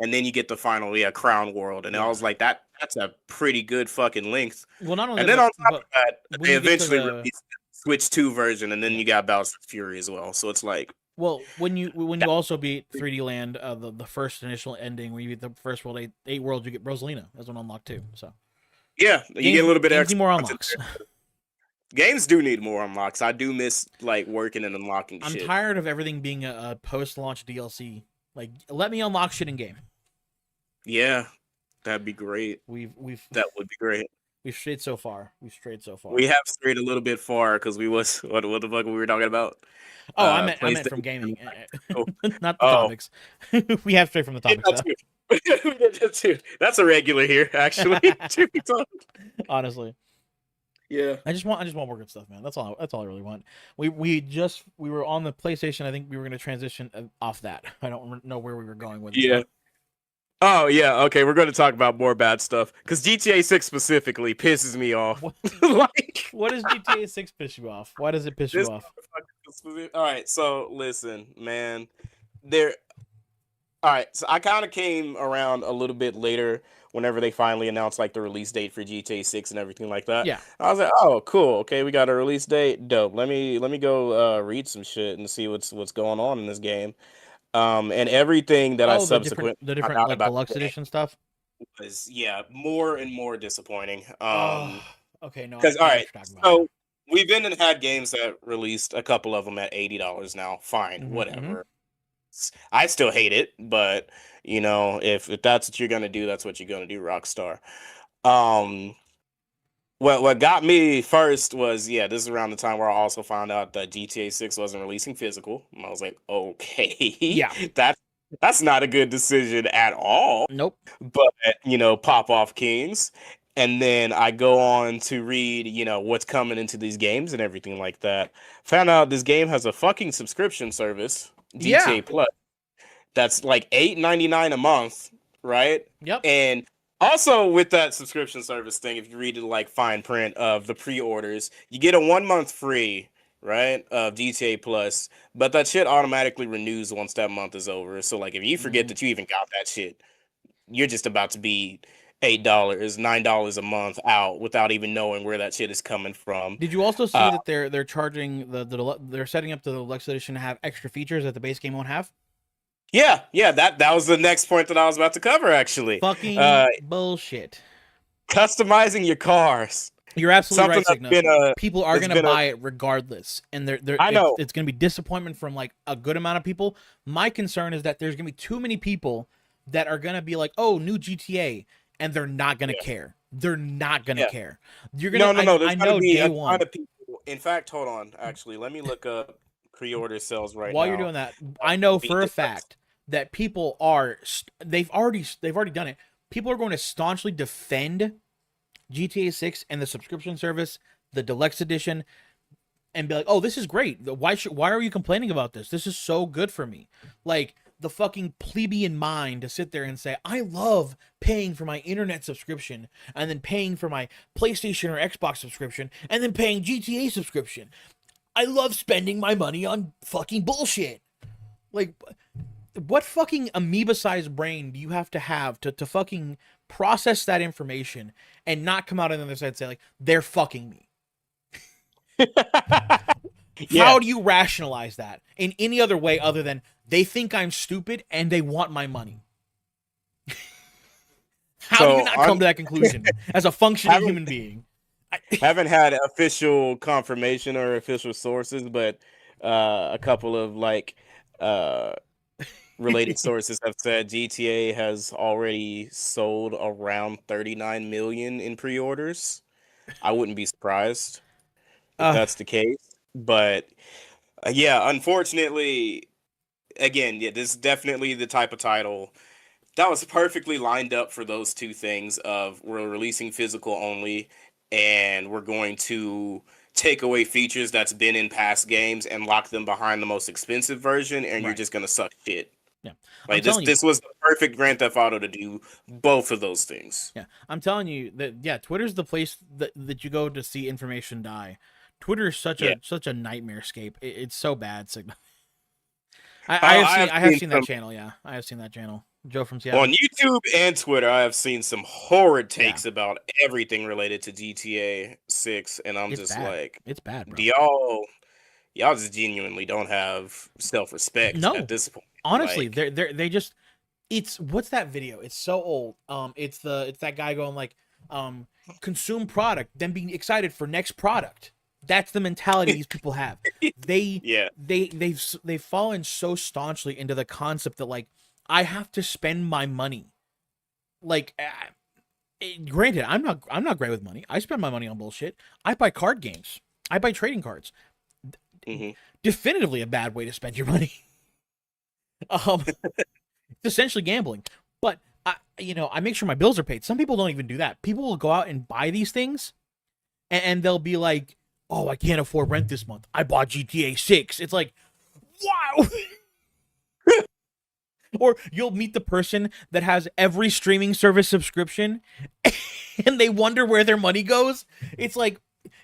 And then you get the final, Crown World. And I was like, that's a pretty good fucking length. Well, not only and then on top of that, they eventually released the Switch 2 version, and then you got Bowser's Fury as well. So it's like, well, when you also beat 3D Land, the first initial ending, when you beat the first world, 8 worlds, you get Rosalina as one unlock too. So yeah, you get a little bit extra. More unlocks. Games do need more unlocks. I do miss like working and unlocking shit. I'm tired of everything being a post-launch DLC. Like, let me unlock shit in game. Yeah, that'd be great. That would be great. We've strayed so far. We have strayed a little bit far because we was what the fuck we were talking about. Oh, I meant from gaming, not the topics. We have strayed from the topics. That's a regular here, actually. Honestly. Yeah, I just want more good stuff, man. That's all I really want. We were on the PlayStation. I think we were going to transition off that. I don't know where we were going with it. Yeah. Oh yeah. Okay, we're going to talk about more bad stuff because GTA 6 specifically pisses me off. What does GTA 6 piss you off? Why does it piss you off? All right. So listen, man. All right, so I kind of came around a little bit later whenever they finally announced like the release date for GTA 6 and everything like that. Yeah. I was like, "Oh, cool. Okay, we got a release date. Dope. Let me go read some shit and see what's going on in this game." And everything that I Oh, subsequently the found different out like about deluxe the game edition stuff. was more and more disappointing. Oh, okay. No, Because I all know what right, you're talking about. Yeah. so we've been and had games that released a couple of them at $80 now. Fine, Mm-hmm. whatever. I still hate it, but if that's what you're gonna do, that's what you're gonna do, Rockstar. Um, what got me first was this is around the time where I also found out that GTA 6 wasn't releasing physical. And I was like, okay, Yeah. that's not a good decision at all. Nope. But pop off kings. And then I go on to read, what's coming into these games and everything like that. Found out this game has a fucking subscription service, Yeah. GTA Plus, that's like $8.99 a month, right? Yep. And also with that subscription service thing, if you read the like fine print of the pre-orders, you get a 1 month free, right, of GTA Plus, but that shit automatically renews once that month is over. So like if you forget Mm. that you even got that shit, you're just about to be $8, $9 a month out without even knowing where that shit is coming from. Did you also Uh, see that they're charging they're setting up the deluxe edition to have extra features that the base game won't have? yeah, that was the next point that I was about to cover actually. Fucking bullshit. Customizing your cars. You're absolutely Something right, Signa. People are that's gonna been a buy it regardless, and I know. it's gonna be disappointment from like a good amount of people. My concern is that there's gonna be too many people that are gonna be like, "Oh, new GTA," and they're not gonna Yeah. care. They're not gonna Yeah. care. You're gonna. No. There's I gonna know be day a ton one. of people. In fact, hold on. Actually, let me look up pre-order sales right While you're now. doing that, I know Beat for a the price. fact that people are. They've already done it. People are going to staunchly defend GTA 6 and the subscription service, the deluxe edition, and be like, "Oh, this is great. Why are you complaining about this? This is so good for me." Like the fucking plebeian mind to sit there and say, "I love paying for my internet subscription and then paying for my PlayStation or Xbox subscription and then paying GTA subscription. I love spending my money on fucking bullshit." Like what fucking amoeba-sized brain do you have to fucking process that information and not come out on the other side and say like they're fucking me? Yeah. How do you rationalize that in any other way other than they think I'm stupid and they want my money? How do you So not I'm come to that conclusion as a functioning haven't human being? haven't had official confirmation or official sources, but a couple of like uh related sources have said GTA has already sold around 39 million in pre-orders. I wouldn't be surprised if uh, that's the case. But yeah, unfortunately, again, this is definitely the type of title that was perfectly lined up for those two things of we're releasing physical only and we're going to take away features that's been in past games and lock them behind the most expensive version and you're right. just going to suck shit. Yeah. I'm Like this telling you. this was the perfect Grand Theft Auto to do both of those things. Yeah. I'm telling you that yeah, Twitter's the place that you go to see information die. Twitter is Yeah. such a nightmare scape. It's so bad, Sigma. I I have have seen seen that some channel. Yeah, I have seen that channel. Joe from Seattle. on YouTube and Twitter. I have seen some horrid Yeah, takes about everything related to GTA 6 and I'm it's just bad. like, It's bad, do bro. y'all just genuinely don't have self-respect at No, this point. honestly, Like, they just. It's what's that video? It's so old. It's that guy going like, consume product, then being excited for next product. That's the mentality these people have. They yeah. they've fallen so staunchly into the concept that like I have to spend my money. Like, granted, I'm not great with money. I spend my money on bullshit. I buy card games. I buy trading cards. Hmm. Definitively a bad way to spend your money. It's essentially gambling. But I make sure my bills are paid. Some people don't even do that. People will go out and buy these things, and they'll be like, "Oh, I can't afford rent this month. I bought GTA 6." It's like, wow. Or you'll meet the person that has every streaming service subscription, and they wonder where their money goes. It's like,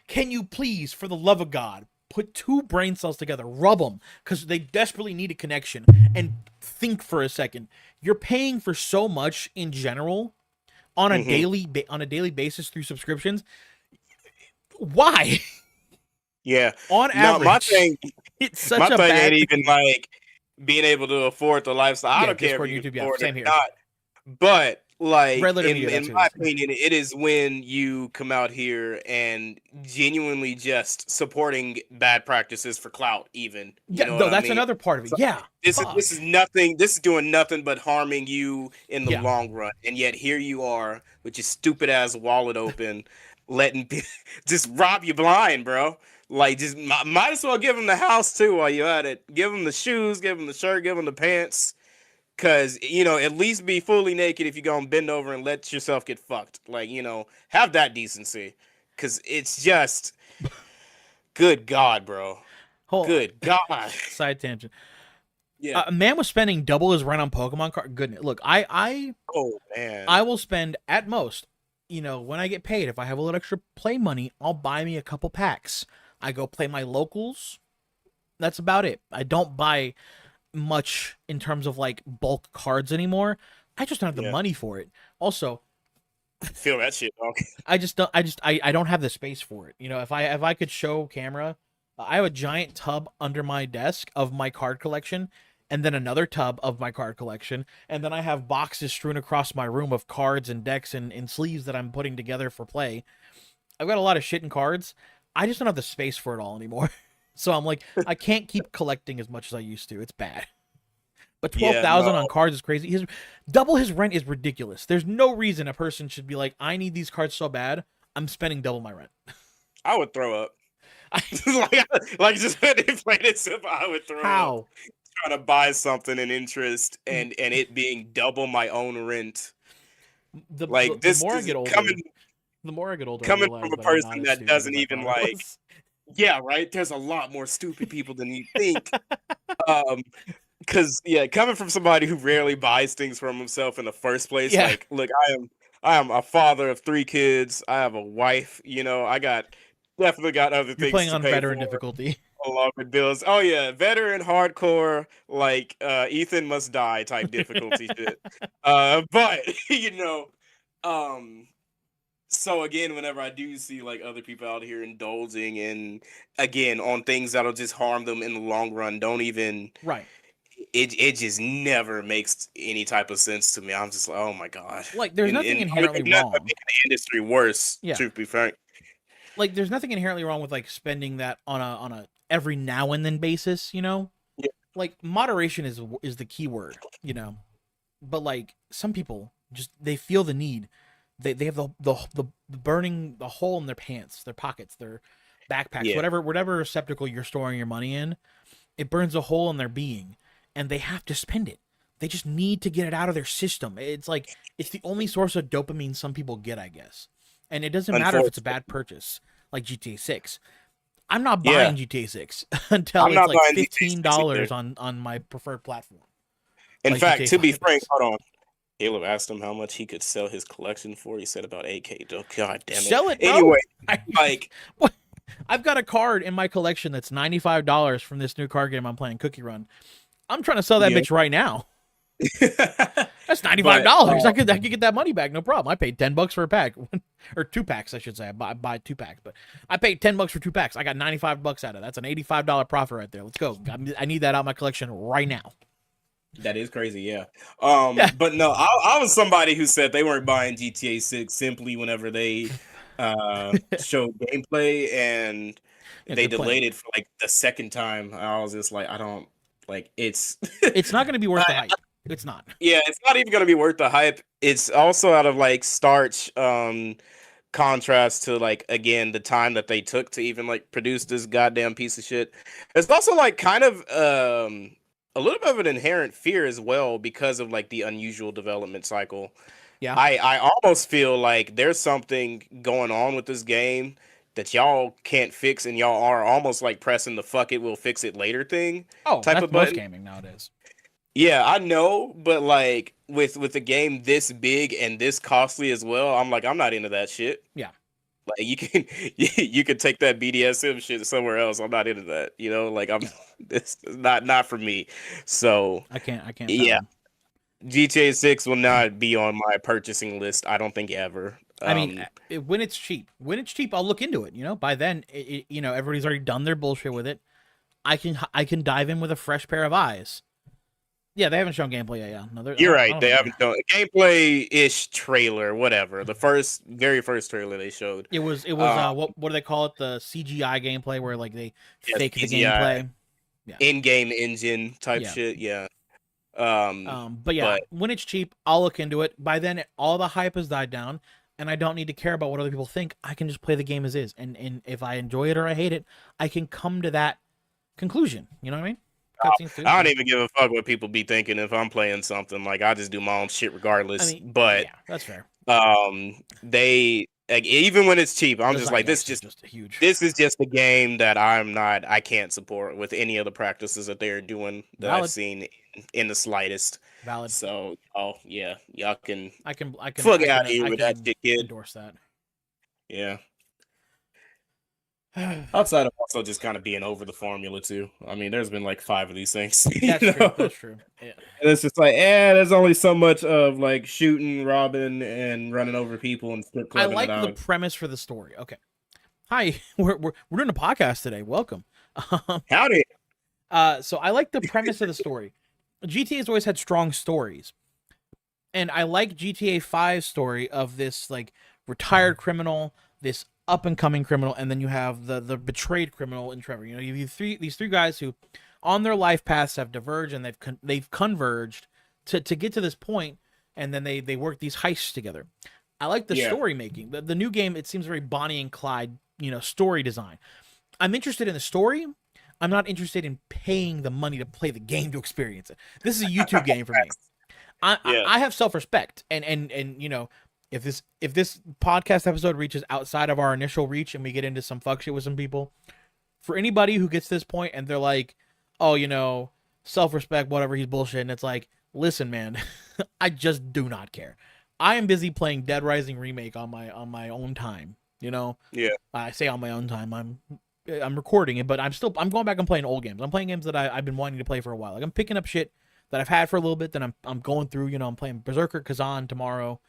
can you please, for the love of God, put two brain cells together, rub them because they desperately need a connection, and think for a second. You're paying for so much in general on a Hmm. daily basis through subscriptions. Why? Yeah. On No, my average, thing, it's such my a thing bad ain't even thing. like being able to afford the lifestyle. I Yeah, don't care if Discord, you can YouTube, yeah, afford it same or here. not. But Red like Letter Media, in that's who it my is. opinion, it is when you come out here and genuinely just supporting bad practices for clout, even. You Yeah, know what no, I that's mean? another part of it. So Yeah, this is fuck. nothing. This is doing nothing but harming you in the Yeah, long run. And yet here you are with your stupid ass wallet open, letting just rob you blind, bro. Like just might as well give them the house too while you're at it. Give them the shoes, give them the shirt, give them the pants. Cause at least be fully naked if you're gonna bend over and let yourself get fucked. Like, have that decency. Cause it's just good God, bro. whole Good God. side tangent. Yeah. A man was spending double his rent on Pokemon card. Goodness, look, Oh man. I will spend at most, when I get paid, if I have a little extra play money, I'll buy me a couple packs. I go play my locals. That's about it. I don't buy much in terms of like bulk cards anymore. I just don't have the Yeah. money for it. Also, Feel that shit, dog. I don't have the space for it. If I could show camera, I have a giant tub under my desk of my card collection, and then another tub of my card collection, and then I have boxes strewn across my room of cards and decks and sleeves that I'm putting together for play. I've got a lot of shit in cards. I just don't have the space for it all anymore. So I'm like, I can't keep collecting as much as I used to. It's bad. But Yeah, no. 12,000 on cards is crazy. Double his rent is ridiculous. There's no reason a person should be like, I need these cards so bad, I'm spending double my rent. I would throw up. like just when they played it simple, I would throw up. How? Trying to buy something in interest and it being double my own rent. Like The this more I is get older, I coming from realize a that I'm not person as that stupid doesn't as I even thought I like, was. yeah, right. There's a lot more stupid people than you think. Um, because yeah, coming from somebody who rarely buys things from himself in the first place, Yeah, like, look, I am a father of 3 kids. I have a wife. Definitely got other you're things playing to on pay for veteran difficulty. along with bills. Oh yeah, veteran hardcore, like Ethan must die type difficulty shit. But um so again, whenever I do see like other people out here indulging in again on things that'll just harm them in the long run, don't even Right. it just never makes any type of sense to me. I'm just like, oh my god, Like, there's nothing and I mean, inherently not to wrong. make the industry worse. Yeah. Truth be frank, Like, there's nothing inherently wrong with like spending that on a every now and then basis. yeah, Like, moderation is the key word. But like some people just they feel the need. They have the burning the hole in their pants, their pockets, their backpacks, yeah, whatever receptacle you're storing your money in. It burns a hole in their being, and they have to spend it. They just need to get it out of their system. It's like it's the only source of dopamine some people get, I guess. And it doesn't matter if it's a unfortunately, bad purchase, like GTA 6. I'm not yeah. buying GTA 6 until I'm it's not like buying GTA 6 either. $15 on my preferred platform, In like fact, GTA to be 5 frank, is. hold on. Caleb asked him how much he could sell his collection for. He said about 8K. Oh, God damn it. Sell it, bro. Anyway, like, What? I've got a card in my collection that's $95 from this new card game I'm playing, Cookie Run. I'm trying to sell that yeah. bitch right now. That's $95. But I could get that money back, no problem. I paid $10 for a pack, or 2 packs, I should say. I buy 2 packs, but I paid $10 for 2 packs. I got $95 out of it. That's an $85 profit right there. Let's go. I need that out of my collection right now. that is crazy, yeah. Yeah, But no, I was somebody who said they weren't buying GTA 6 simply whenever they showed gameplay and yeah, they good plan. delayed it for like the second time. I was just like, I don't like it's It's not going to be worth the hype. It's not. yeah, it's not even gonna be worth the hype. It's also out of like starch contrast to like again the time that they took to even like produce this goddamn piece of shit. It's also like kind of a little bit of an inherent fear as well because of like the unusual development cycle. Yeah. I almost feel like there's something going on with this game that y'all can't fix and y'all are almost like pressing the fuck it, we'll fix it later thing Oh, type that's of most button. gaming nowadays. Yeah, I know, but like with a game this big and this costly as well, I'm like I'm not into that shit. Yeah. Like you can take that BDSM shit somewhere else. I'm not into that. You know, like I'm this is not for me. So I can't yeah, fathom. GTA 6 will not be on my purchasing list. I don't think ever. I mean, when it's cheap, I'll look into it. You know, by then, everybody's already done their bullshit with it. I can dive in with a fresh pair of eyes. Yeah, they haven't shown gameplay yet. Yeah, no, You're I right. don't They think haven't shown a gameplay-ish trailer, whatever. The very first trailer they showed. it was what do they call it? The CGI gameplay where like they Yeah, fake the CGI gameplay. Yeah, in-game engine type yeah. shit. Yeah. Um, But yeah, but when it's cheap, I'll look into it. By then, all the hype has died down, and I don't need to care about what other people think. I can just play the game as is, and if I enjoy it or I hate it, I can come to that conclusion. You know what I mean? Cutscenes too. I So. don't even give a fuck what people be thinking if I'm playing something. Like I just do my own shit I regardless. mean, But yeah, that's fair. they like even when it's cheap, I'm The just like zeitgeist is just huge. this is just a game that I can't support with any of the practices that they're doing that I've Valid. seen in the slightest. Valid. So oh yeah, y'all can I can fuck out of here with that can shit, kid. endorse that. Yeah. Outside of also just kind of being over the formula too. I mean, there's been like 5 of these things. That's you true. know? That's true. Yeah. And it's just like, there's only so much of like shooting, robbing, and running over people and strip I clubbing it like the out. premise for the story. Okay. Hi, we're doing a podcast today. Welcome. Howdy. So I like the premise of the story. GTA has always had strong stories, and I like GTA 5's story of this like retired criminal, this up and coming criminal, and then you have the betrayed criminal in Trevor. You know, you have these three guys who, on their life paths, have diverged and they've converged to get to this point, and then they work these heists together. I like the story making. The new game, it seems very Bonnie and Clyde, story design. I'm interested in the story. I'm not interested in paying the money to play the game to experience it. This is a YouTube game for me. I have self-respect, and if this podcast episode reaches outside of our initial reach and we get into some fuck shit with some people, for anybody who gets to this point and they're like, oh, self-respect, whatever, he's bullshit, and it's like, listen, man, I just do not care. I am busy playing Dead Rising Remake on my own time. Yeah. I say on my own time. I'm recording it, but I'm going back and playing old games. I'm playing games that I've been wanting to play for a while. Like I'm picking up shit that I've had for a little bit. Then I'm going through. I'm playing Berserker Kazan tomorrow.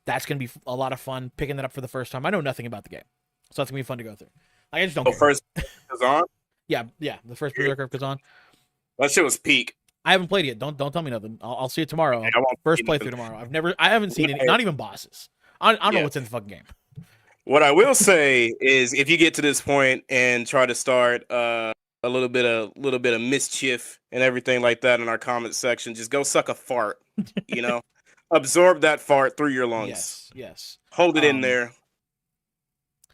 That's gonna be a lot of fun picking that up for the first time. I know nothing about the game, so that's gonna be fun to go through. Like, I just don't care. First Kazan? Yeah, the first Berserker of Kazan. That shit was peak. I haven't played it yet. Don't tell me nothing. I'll see it tomorrow. I won't First playthrough tomorrow. I haven't seen it. Not even bosses. I don't know what's in the fucking game. What I will say is, if you get to this point and try to start a little bit of mischief and everything like that in our comment section, just go suck a fart. Absorb that fart through your lungs. Yes. Hold it in there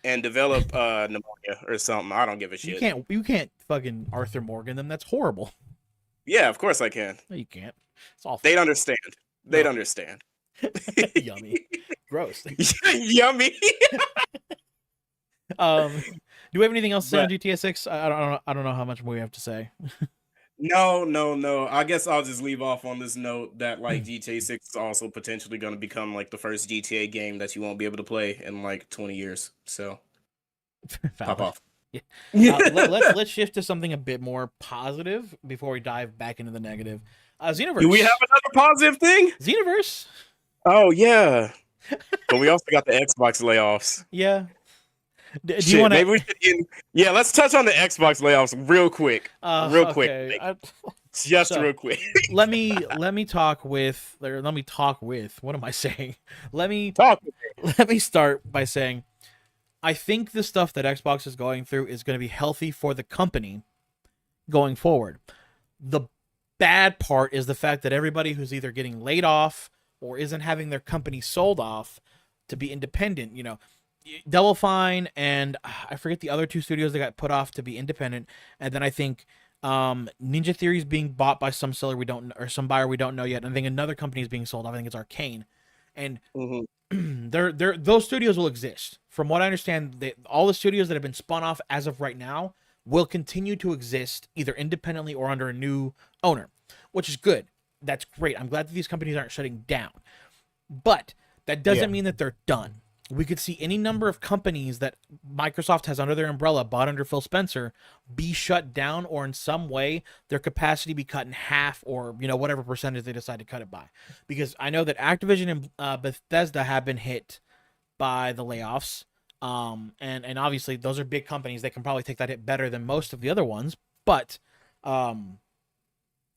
and develop pneumonia or something. I don't give a shit. You can't fucking Arthur Morgan them. That's horrible. Yeah, of course I can. No, you can't. It's awful. They'd understand. They'd understand. Yummy. Gross. Yummy. Do we have anything else to say on GTA 6? I don't know how much more we have to say. No. I guess I'll just leave off on this note that like GTA 6 is also potentially going to become like the first GTA game that you won't be able to play in like 20 years. So pop off. Yeah. Let's shift to something a bit more positive before we dive back into the negative. Xenoverse. Do we have another positive thing? Xenoverse. Oh yeah, but we also got the Xbox layoffs. Yeah. Do Shit, you want to? Maybe we should yeah, let's touch on the Xbox layoffs real quick. Quick. Just real quick. let me talk with. What am I saying? Let me start by saying, I think the stuff that Xbox is going through is going to be healthy for the company going forward. The bad part is the fact that everybody who's either getting laid off or isn't having their company sold off to be independent, Double Fine and I forget the other two studios that got put off to be independent, and then I think Ninja Theory is being bought by some seller some buyer we don't know yet. And I think another company is being sold off. I think it's Arcane, and those studios will exist. From what I understand, all the studios that have been spun off as of right now will continue to exist either independently or under a new owner, which is good. That's great. I'm glad that these companies aren't shutting down, but that doesn't mean that they're done. we could see any number of companies that Microsoft has under their umbrella, bought under Phil Spencer, be shut down, or in some way their capacity be cut in half, or whatever percentage they decide to cut it by. Because I know that Activision and Bethesda have been hit by the layoffs, and obviously those are big companies. They can probably take that hit better than most of the other ones, but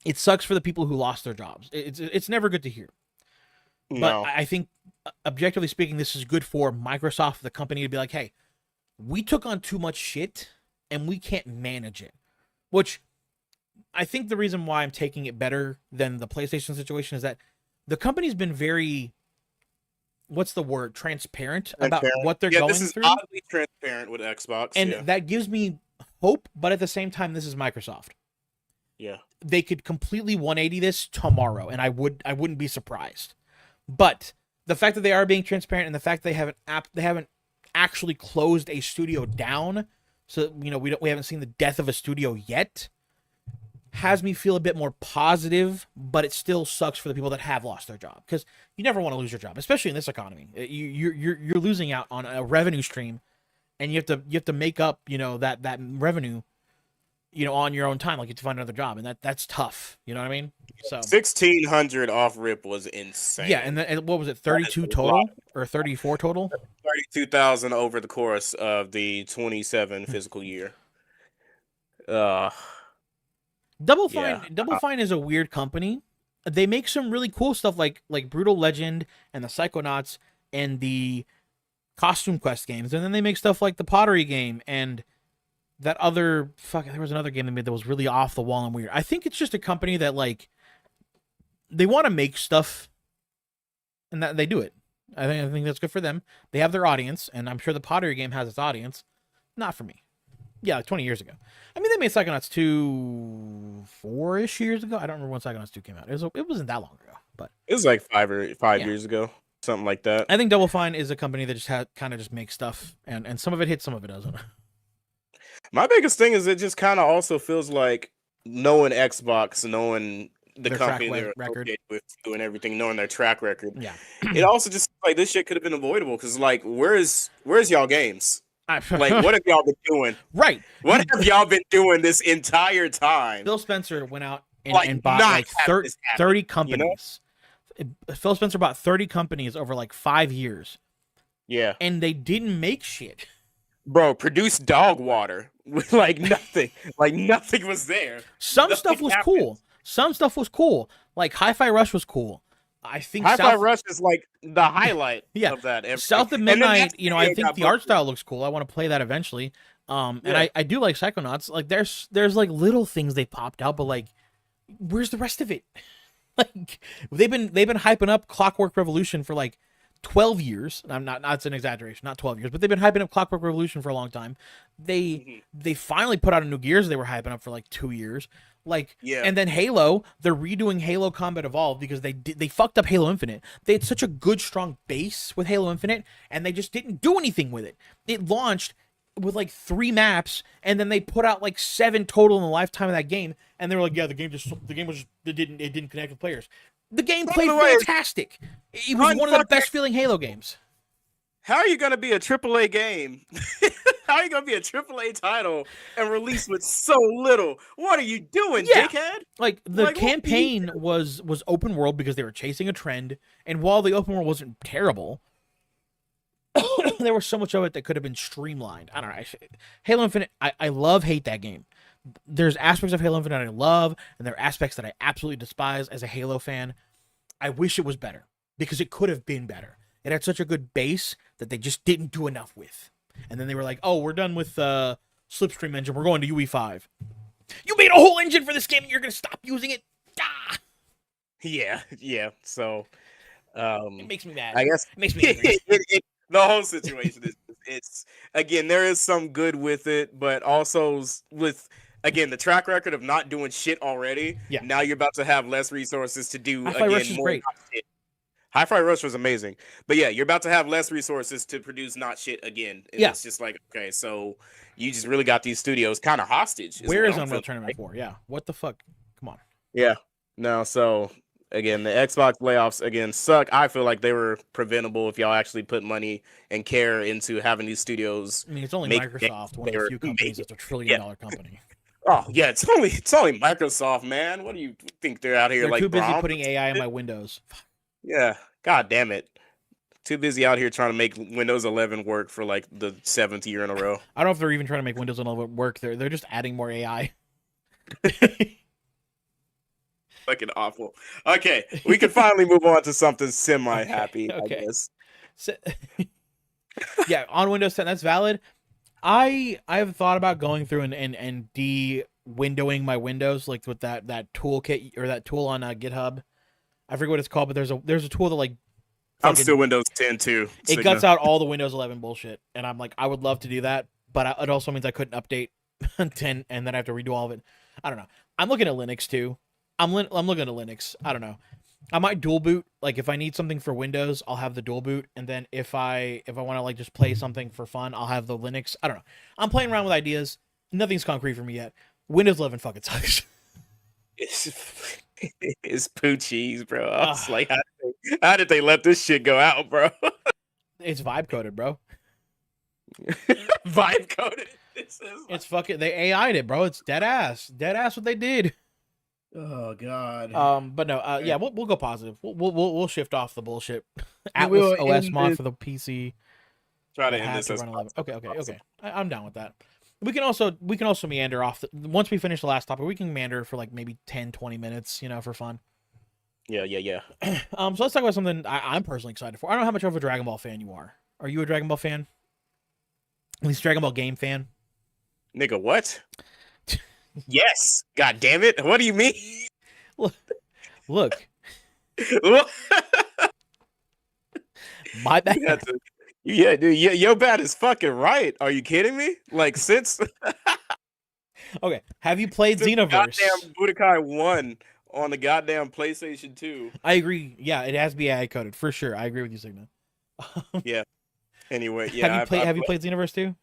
it sucks for the people who lost their jobs. It's never good to hear. No. But I think, objectively speaking, this is good for Microsoft, the company, to be like, hey, we took on too much shit and we can't manage it. Which I think the reason why I'm taking it better than the PlayStation situation is that the company's been very, what's the word, transparent about what they're going this is through. oddly transparent with Xbox. And that gives me hope, but at the same time, this is Microsoft. Yeah. They could completely 180 this tomorrow, and I wouldn't be surprised. But the fact that they are being transparent, and the fact they haven't actually closed a studio down, so we haven't seen the death of a studio yet, has me feel a bit more positive. But it still sucks for the people that have lost their job, because you never want to lose your job, especially in this economy. You're losing out on a revenue stream, and you have to make up that revenue on your own time. Like, you have to find another job, and that's tough. You know what I mean? So 1,600 off rip was insane. Yeah, and what was it, 32 total or 34 total? 32,000 over the course of the 27 fiscal year. Double Fine is a weird company. They make some really cool stuff like Brutal Legend and the Psychonauts and the Costume Quest games, and then they make stuff like the Pottery game and that other there was another game they made that was really off the wall and weird. I think it's just a company that they want to make stuff, and that they do it. I think that's good for them. They have their audience, and I'm sure the Pottery game has its audience. Not for me. Yeah, like 20 years ago. I mean, they made Psychonauts 2 4-ish years ago. I don't remember when Psychonauts 2 came out. It wasn't that long ago, but it was like five years ago, something like that. I think Double Fine is a company that just makes stuff, and some of it hits, some of it doesn't. My biggest thing is it just kind of also feels like knowing Xbox, knowing the Their company track they're record. associated with doing everything, knowing their track record. Yeah. It also just like this shit could have been avoidable, because where's y'all games? What have y'all been doing? Right. What have y'all been doing this entire time? Phil Spencer went out and bought 30 companies. Phil Spencer bought 30 companies over 5 years. Yeah. And they didn't make shit. Bro, produce dog water with nothing. Nothing was there. Some stuff was cool. Some stuff was cool. Like Hi-Fi Rush was cool. I think Hi-Fi Rush is the highlight of that. South of Midnight, I think the art style looks cool. I want to play that eventually. And I do like Psychonauts. There's little things they popped out, but where's the rest of it? They've been hyping up Clockwork Revolution for 12 years. I'm not, that's an exaggeration, not 12 years, but they've been hyping up Clockwork Revolution for a long time. They finally put out a new Gears they were hyping up for 2 years. And then Halo, they're redoing Halo Combat Evolved because they fucked up Halo Infinite. They had such a good, strong base with Halo Infinite, and they just didn't do anything with it. It launched with 3 maps, and then they put out 7 total in the lifetime of that game, and they were like, yeah, the game didn't connect with players. The game played fantastic. It was one of the best feeling Halo games. How are you going to be a AAA game? How are you going to be a AAA title and release with so little? What are you doing, dickhead? The campaign was open world because they were chasing a trend, and while the open world wasn't terrible, there was so much of it that could have been streamlined. I don't know. Halo Infinite, I hate that game. There's aspects of Halo Infinite I love, and there are aspects that I absolutely despise as a Halo fan. I wish it was better, because it could have been better. It had such a good base that they just didn't do enough with. And then they were like, oh, we're done with Slipstream engine. We're going to UE5. You made a whole engine for this game, and you're going to stop using it? Ah! Yeah. So, it makes me mad. I guess it makes me angry. The whole situation it's again, there is some good with it, but also with, again, the track record of not doing shit already. Yeah. Now you're about to have less resources to do Hi-Fi Rush is great. Shit. Hi-Fi Rush was amazing. But yeah, you're about to have less resources to produce not shit again. And it's just okay, so you just really got these studios kind of hostage. Where is Unreal Tournament 4? Yeah. What the fuck? Come on. Yeah. No, so Again, the Xbox layoffs again suck. I feel like they were preventable if y'all actually put money and care into having these studios I mean, it's only make games Microsoft, one they of the were few companies making. that's a trillion Yeah. dollar company. Oh yeah, it's only Microsoft, man. What do you think they're out here They're too like busy Brahms? putting AI on my Windows. Yeah. God damn it. Too busy out here trying to make Windows 11 work for like the 7th year in a row. I don't know if they're even trying to make Windows 11 work. They're just adding more AI. Fucking awful. Okay, we can finally move on to something semi-happy, I Okay. guess. So, yeah, on Windows 10, that's valid. I've thought about going through and de-windowing my Windows, like with that toolkit or that tool on GitHub. I forget what it's called, but there's a tool that like I'm still Windows 10 too. it guts out all the Windows 11 bullshit, and I'm like, I would love to do that, but it also means I couldn't update 10, and then I have to redo all of it. I don't know. I'm looking at Linux too. I'm looking at Linux. I don't know. I might dual boot. Like if I need something for Windows, I'll have the dual boot, and then if I want to like just play something for fun, I'll have the Linux. I don't know. I'm playing around with ideas. Nothing's concrete for me yet. Windows 11 fucking sucks. It's poo cheese, bro. I was like, how did they let this shit go out, bro? It's vibe coded, bro. Vibe coded. It's fucking. They AI'd it, bro. It's dead ass. Dead ass what they did. Oh god. But no. Yeah, we'll go positive. We'll shift off the bullshit. And we Atlas will OS end mod this- for the PC. Try to that end had this to as run 11. possible. Okay. I'm down with that. We can also meander off. Once we finish the last topic, we can meander for like maybe 10, 20 minutes, for fun. Yeah. So let's talk about something I'm personally excited for. I don't know how much of a Dragon Ball fan you are. Are you a Dragon Ball fan? At least Dragon Ball game fan? Nigga, what? Yes. God damn it. What do you mean? Look. My bad. Yeah, dude, your bad is fucking right. Are you kidding me? Like since Okay, have you played Xenoverse? Goddamn Budokai 1 on the goddamn PlayStation 2. I agree. Yeah, it has to be AI coded for sure. I agree with you, Sigma. Yeah. Anyway, yeah. Have you played Xenoverse 2?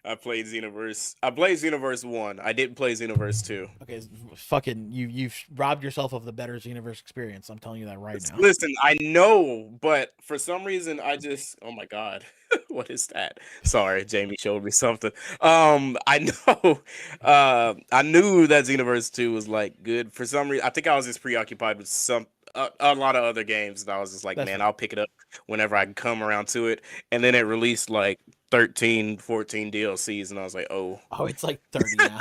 I played Xenoverse. I played Xenoverse 1. I didn't play Xenoverse 2. Okay, fucking you've robbed yourself of the better Xenoverse experience. I'm telling you that right now. Listen, I know, but for some reason I just oh my god. What is that? Sorry, Jamie showed me something. I know I knew that Xenoverse 2 was like good. For some reason I think I was just preoccupied with a lot of other games, and I was just like, man, I'll pick it up whenever I can come around to it. And then it released like 13, 14 DLCs, and I was like, oh, it's like 30 now.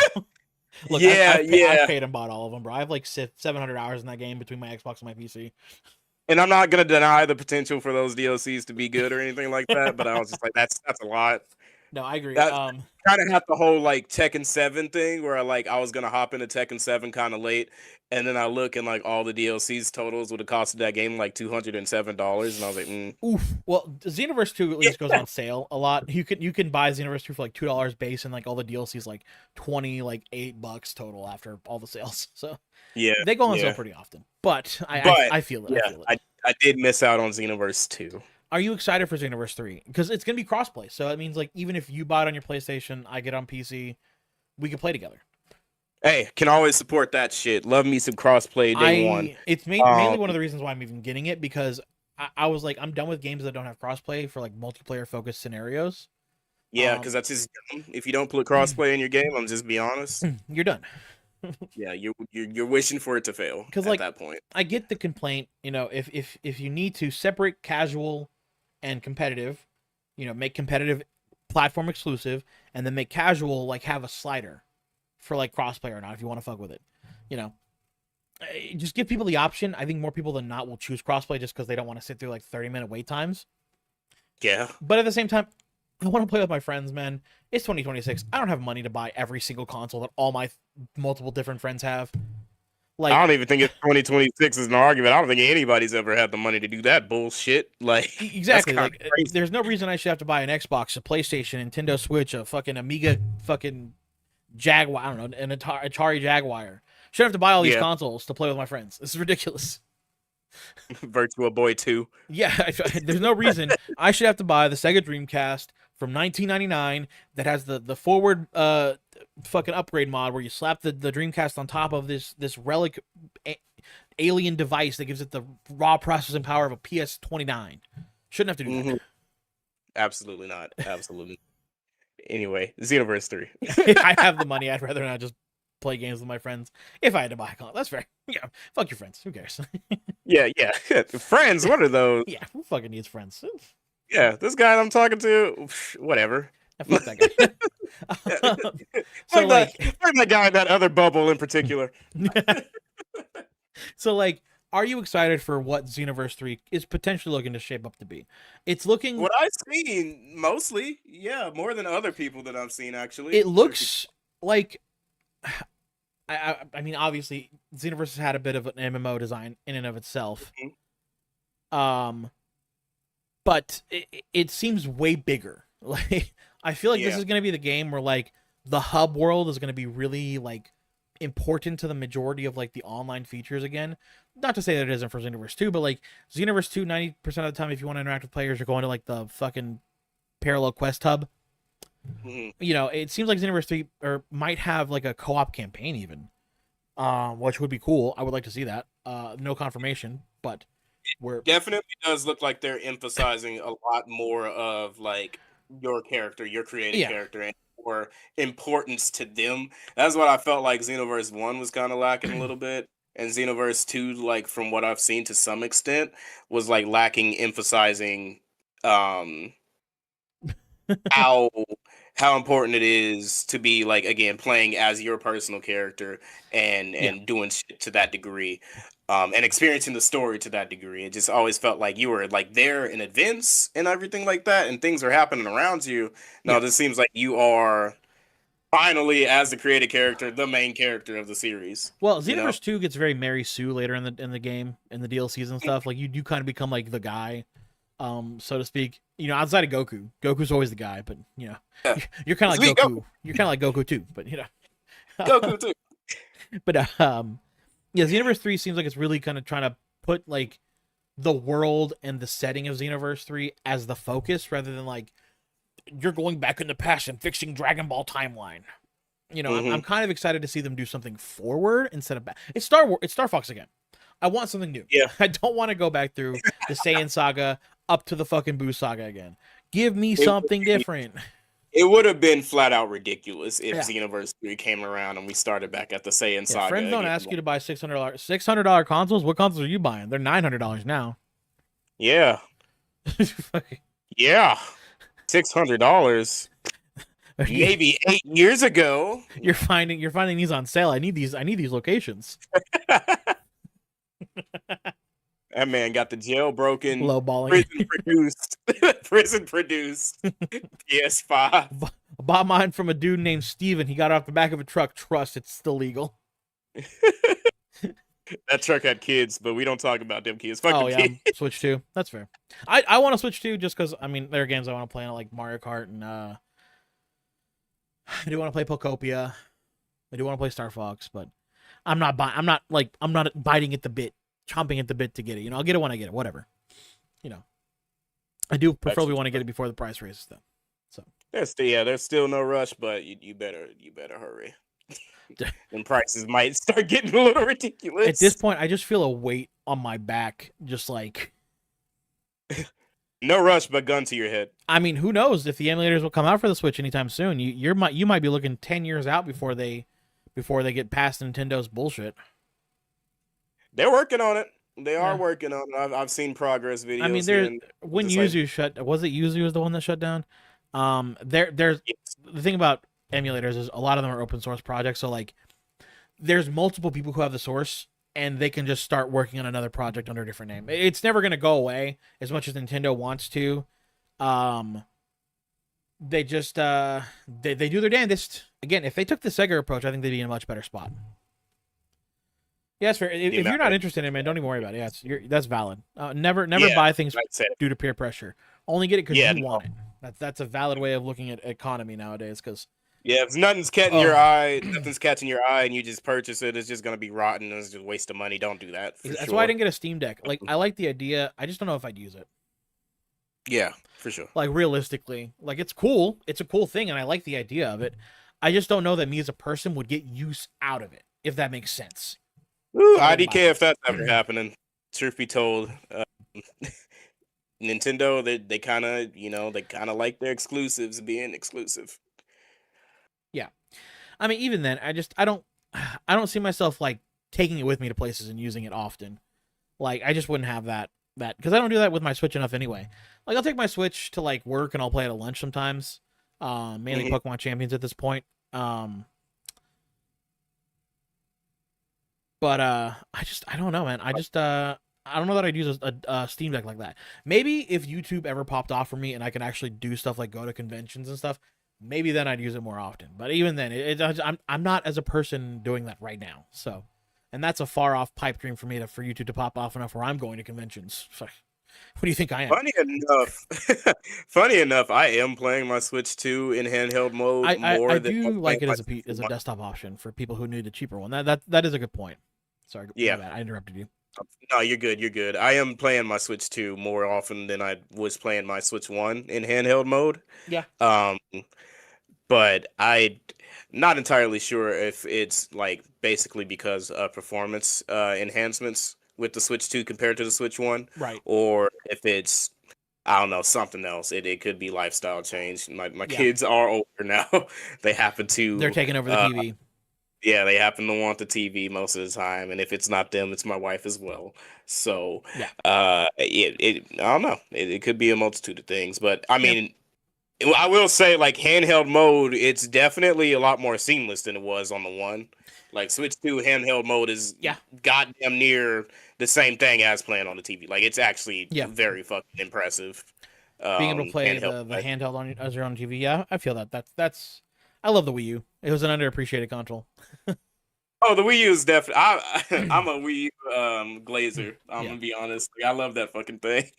Look, yeah, I paid and bought all of them, bro. I have like 700 hours in that game between my Xbox and my PC. And I'm not gonna deny the potential for those DLCs to be good or anything like that, but I was just like, that's a lot. No, I agree. Kind of have the whole like Tekken 7 thing where I was gonna hop into Tekken 7 kind of late, and then I look and like all the DLCs totals would have costed that game like $207, and I was like, oof. Well, Xenoverse 2 at least goes on sale a lot. You can buy Xenoverse 2 for like $2 base, and like all the DLCs like $8 total after all the sales. So yeah, they go on sale pretty often. But I feel it. Yeah, I did miss out on Xenoverse 2. Are you excited for Xenoverse 3? Because it's going to be crossplay. So it means like even if you buy it on your PlayStation, I get on PC, we can play together. Hey, can always support that shit. Love me some crossplay day one. It's mainly one of the reasons why I'm even getting it, because I was like, I'm done with games that don't have crossplay for like multiplayer focused scenarios. Yeah, because that's just dumb. If you don't put crossplay in your game, I'm just be honest. You're done. Yeah, you're wishing for it to fail at like, that point. I get the complaint, if you need to separate casual and competitive, make competitive platform exclusive, and then make casual like have a slider for like crossplay or not if you want to fuck with it. Just give people the option. I think more people than not will choose crossplay just because they don't want to sit through like 30-minute wait times. Yeah. But at the same time, I want to play with my friends, man. It's 2026. I don't have money to buy every single console that all my multiple different friends have. Like, I don't even think it's 2026 is an argument. I don't think anybody's ever had the money to do that bullshit. Like exactly. Like, there's no reason I should have to buy an Xbox, a PlayStation, Nintendo Switch, a fucking Amiga, fucking Jaguar. I don't know, an Atari Jaguar. Shouldn't have to buy all these consoles to play with my friends. This is ridiculous. Virtual Boy 2. Yeah, there's no reason I should have to buy the Sega Dreamcast from 1999 that has the forward fucking upgrade mod where you slap the Dreamcast on top of this relic alien device that gives it the raw processing power of a PS29. Shouldn't have to do that. Absolutely not. Absolutely. Anyway, Xenoverse 3. I have the money. I'd rather not just play games with my friends if I had to buy a console. That's fair. Yeah, fuck your friends. Who cares? Yeah. Friends, what are those? Yeah, who fucking needs friends? Yeah, this guy I'm talking to, whatever. Fuck that guy. So like that guy in that other bubble in particular. So like, are you excited for what Xenoverse 3 is potentially looking to shape up to be? It's looking. What I've seen mostly, yeah, more than other people that I've seen actually. It looks like. I mean, obviously, Xenoverse has had a bit of an MMO design in and of itself. Mm-hmm. But it seems way bigger. Like, I feel like this is going to be the game where like the hub world is going to be really like important to the majority of like the online features again. Not to say that it isn't for Xenoverse 2, but like Xenoverse 2, 90% of the time, if you want to interact with players, you're going to like the fucking parallel quest hub. Mm-hmm. You know, it seems like Xenoverse 3 might have like a co-op campaign even, which would be cool. I would like to see that. No confirmation, but it definitely does look like they're emphasizing a lot more of like your character, your creative character, and more importance to them. That's what I felt like Xenoverse 1 was kind of lacking a little bit. And Xenoverse 2, like from what I've seen to some extent, was like lacking emphasizing how important it is to be like, again, playing as your personal character and doing shit to that degree, and experiencing the story to that degree. It just always felt like you were like there in events and everything like that, and things are happening around you. No, this seems like you are finally, as the created character, the main character of the series. Well, Xenoverse 2 gets very Mary Sue later in the game, in the DLCs and stuff. Like you do kind of become like the guy, so to speak. You know, outside of Goku. Goku's always the guy, but you know, you're kind of like Goku. You're kind of like Goku too, but you know, Goku too. But yeah, Xenoverse 3 seems like it's really kind of trying to put like the world and the setting of Xenoverse 3 as the focus, rather than like you're going back in the past and fixing Dragon Ball timeline. You know, I'm kind of excited to see them do something forward instead of back. It's Star Fox again. I want something new. Yeah. I don't want to go back through the Saiyan saga up to the fucking Boo saga again. Give me something different. It would have been flat out ridiculous if Xenoverse 3 came around and we started back at the Saiyan saga. Friends don't ask you to buy $600 consoles. What consoles are you buying? They're $900 now. Yeah. Yeah. $600. Maybe 8 years ago. You're finding these on sale. I need these locations. That man got the jailbroken, lowballing, prison produced PS5. Bought mine from a dude named Steven. He got off the back of a truck. Trust, it's still legal. That truck had kids, but we don't talk about them kids. Fuck them kids. Switch 2. That's fair. I want to Switch 2 just because, I mean, there are games I want to play on, like Mario Kart, and I do want to play Pokopia. I do want to play Star Fox, but I'm not biting at the bit, chomping at the bit to get it. You know, I'll get it when I get it. Whatever. You know, I do preferably want to get it before the price raises, though. So there's still no rush, but you better hurry. And prices might start getting a little ridiculous. At this point, I just feel a weight on my back, just like no rush, but gun to your head. I mean, who knows if the emulators will come out for the Switch anytime soon? You might be looking 10 years out before they get past Nintendo's bullshit. They're working on it. They are working on it. I've seen progress videos. I mean, when Yuzu was it Yuzu was the one that shut down? There's the thing about emulators is a lot of them are open source projects, so like there's multiple people who have the source and they can just start working on another project under a different name. It's never going to go away as much as Nintendo wants to. They just they do their damnedest. Again, if they took the Sega approach, I think they'd be in a much better spot. Yeah, it's fair. If you're not interested in it, man, don't even worry about it. Yeah, that's valid. Never buy things due to peer pressure. Only get it because you want it. That's a valid way of looking at economy nowadays. Because Yeah, if nothing's catching your Oh, eye, nothing's catching your eye, and you just purchase it, it's just gonna be rotten and it's just a waste of money. Don't do that for that's why I sure. didn't get a Steam Deck. Like, I like the idea. I just don't know if I'd use it. Yeah, for sure. Like, realistically, like, it's cool. It's a cool thing, and I like the idea of it. I just don't know that me as a person would get use out of it, if that makes sense. Ooh, So I wouldn't buy IDK it. if that's ever happening. Truth be told, Nintendo they kind of they kind of like their exclusives being exclusive. Yeah. I mean, even then, I don't see myself like taking it with me to places and using it often. Like, I just wouldn't have that because I don't do that with my Switch enough anyway. Like, I'll take my Switch to like work and I'll play it at lunch sometimes. Mainly Pokemon Champions at this point. But I don't know, man. I don't know that I'd use a Steam Deck like that. Maybe if YouTube ever popped off for me and I could actually do stuff like go to conventions and stuff, maybe then I'd use it more often. But even then, I'm not as a person doing that right now. So, and that's a far off pipe dream for me for YouTube to pop off enough where I'm going to conventions. What do you think I am? Funny enough, I am playing my Switch 2 in handheld mode more I than do I'm like playing it my as Switch a 1. desktop option for people who need a cheaper one. That is a good point. Sorry, Yeah. my bad. I interrupted you. No, you're good. You're good. I am playing my Switch 2 more often than I was playing my Switch 1 in handheld mode. Yeah. But I not entirely sure if it's like basically because of performance enhancements with the Switch 2 compared to the Switch 1, Right. or if it's I don't know, something else. It could be lifestyle change. My Yeah. kids are older now. They happen to They're taking over the TV. yeah, they happen to want the TV most of the time, and if it's not them, it's my wife as well. So, Yeah. I don't know. It could be a multitude of things, but I Yeah. mean, I will say, like handheld mode, it's definitely a lot more seamless than it was on the one. Like Switch 2 handheld mode is Yeah. goddamn near the same thing as playing on the TV. Like it's actually Yeah. very fucking impressive. Being able to play the handheld on as you're on TV, yeah, I feel that. That's I love the Wii U. It was an underappreciated console. Oh, the Wii U is definitely. I'm a Wii U glazer. I'm gonna be honest. Like, I love that fucking thing.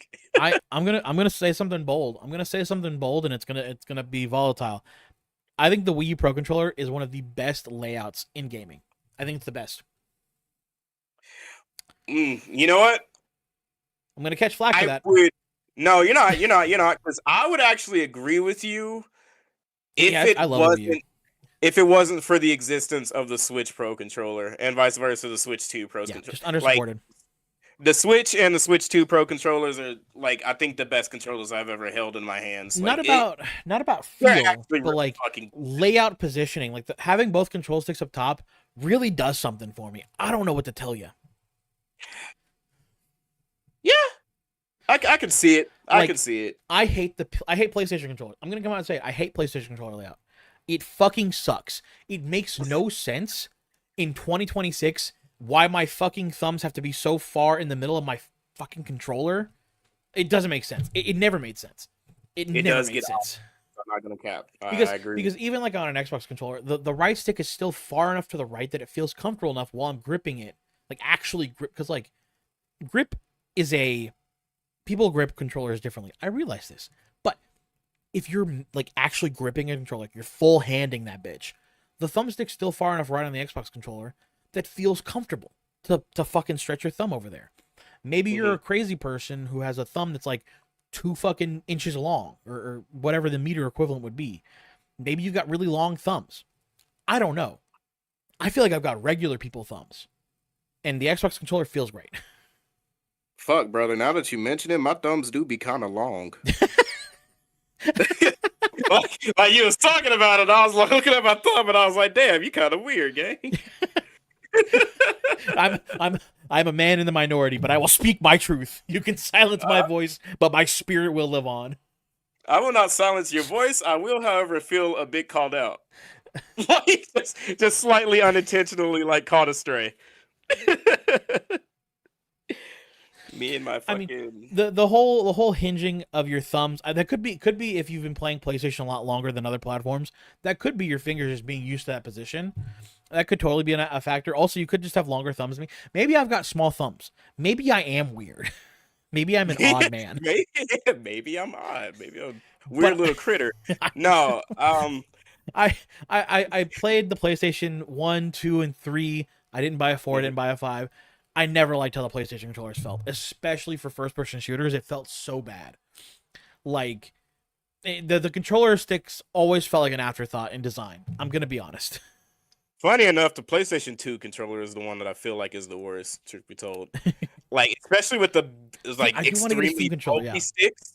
I'm gonna say something bold. I'm gonna say something bold, and it's gonna be volatile. I think the Wii U Pro Controller is one of the best layouts in gaming. I think it's the best. You know what? I'm gonna catch flack for that. No, you're not. Because I would actually agree with you if if it wasn't for the existence of the Switch Pro controller and vice versa, the Switch 2 Pro controller. Just undersupported. Like, the Switch and the Switch 2 Pro controllers are like I think the best controllers I've ever held in my hands. Not like, about feel, but really like layout positioning. Like having both control sticks up top really does something for me. I don't know what to tell you. Yeah, I can see it. I can see it. I hate PlayStation controller. I'm gonna come out and say I hate PlayStation controller layout. It fucking sucks. It makes no sense in 2026 why my fucking thumbs have to be so far in the middle of my fucking controller. It doesn't make sense. It never made sense. It never made sense. I'm not gonna cap. I agree. Because even like on an Xbox controller, the right stick is still far enough to the right that it feels comfortable enough while I'm gripping it. Like actually grip, because like grip is people grip controllers differently. I realize this, but if you're like actually gripping a controller, like you're full handing that bitch, the thumbstick's still far enough right on the Xbox controller that feels comfortable to fucking stretch your thumb over there. Maybe you're a crazy person who has a thumb that's like 2 fucking inches long or whatever the meter equivalent would be. Maybe you've got really long thumbs. I don't know. I feel like I've got regular people thumbs, and the Xbox controller feels great. Fuck, brother. Now that you mention it, my thumbs do be kind of long. like you was talking about it, I was like looking at my thumb, and I was like, "Damn, you kind of weird, gang." I'm a man in the minority, but I will speak my truth. You can silence my voice, but my spirit will live on. I will not silence your voice. I will, however, feel a bit called out, like just slightly unintentionally, like caught astray. Me and my fucking. I mean, the whole hinging of your thumbs that could be if you've been playing PlayStation a lot longer than other platforms. That could be your fingers just being used to that position. That could totally be a factor. Also, you could just have longer thumbs than me. Maybe I've got small thumbs. Maybe I am weird. Maybe I'm an odd man. Maybe I'm odd. Maybe I'm a weird little critter. No, I played the PlayStation 1, 2, and 3. I didn't buy a 4, I didn't buy a 5. I never liked how the PlayStation controllers felt, especially for first-person shooters. It felt so bad. Like, the controller sticks always felt like an afterthought in design. I'm going to be honest. Funny enough, the PlayStation 2 controller is the one that I feel like is the worst, truth be told. Like, especially with the like I do want to get a Steam extremely controller, bulky yeah. sticks.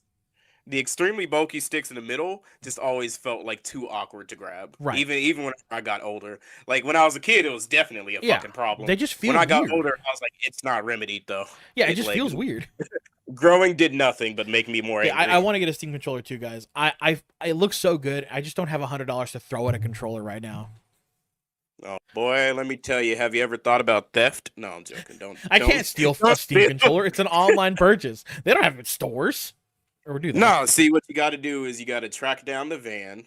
The extremely bulky sticks in the middle just always felt like too awkward to grab. Right. Even when I got older. Like when I was a kid, it was definitely a Yeah, fucking problem. they just feel When I got weird. older, I was like, it's not remedied though. Yeah, it just like, feels weird. Growing did nothing but make me more Yeah, angry. I want to get a Steam controller too, guys. It looks so good. I just don't have $100 to throw at a controller right now. Oh boy, let me tell you. Have you ever thought about theft? No, I'm joking. I can't steal a Steam controller. It's an online purchase. They don't have it in stores. Or do that. No, see, what you got to do is you got to track down the van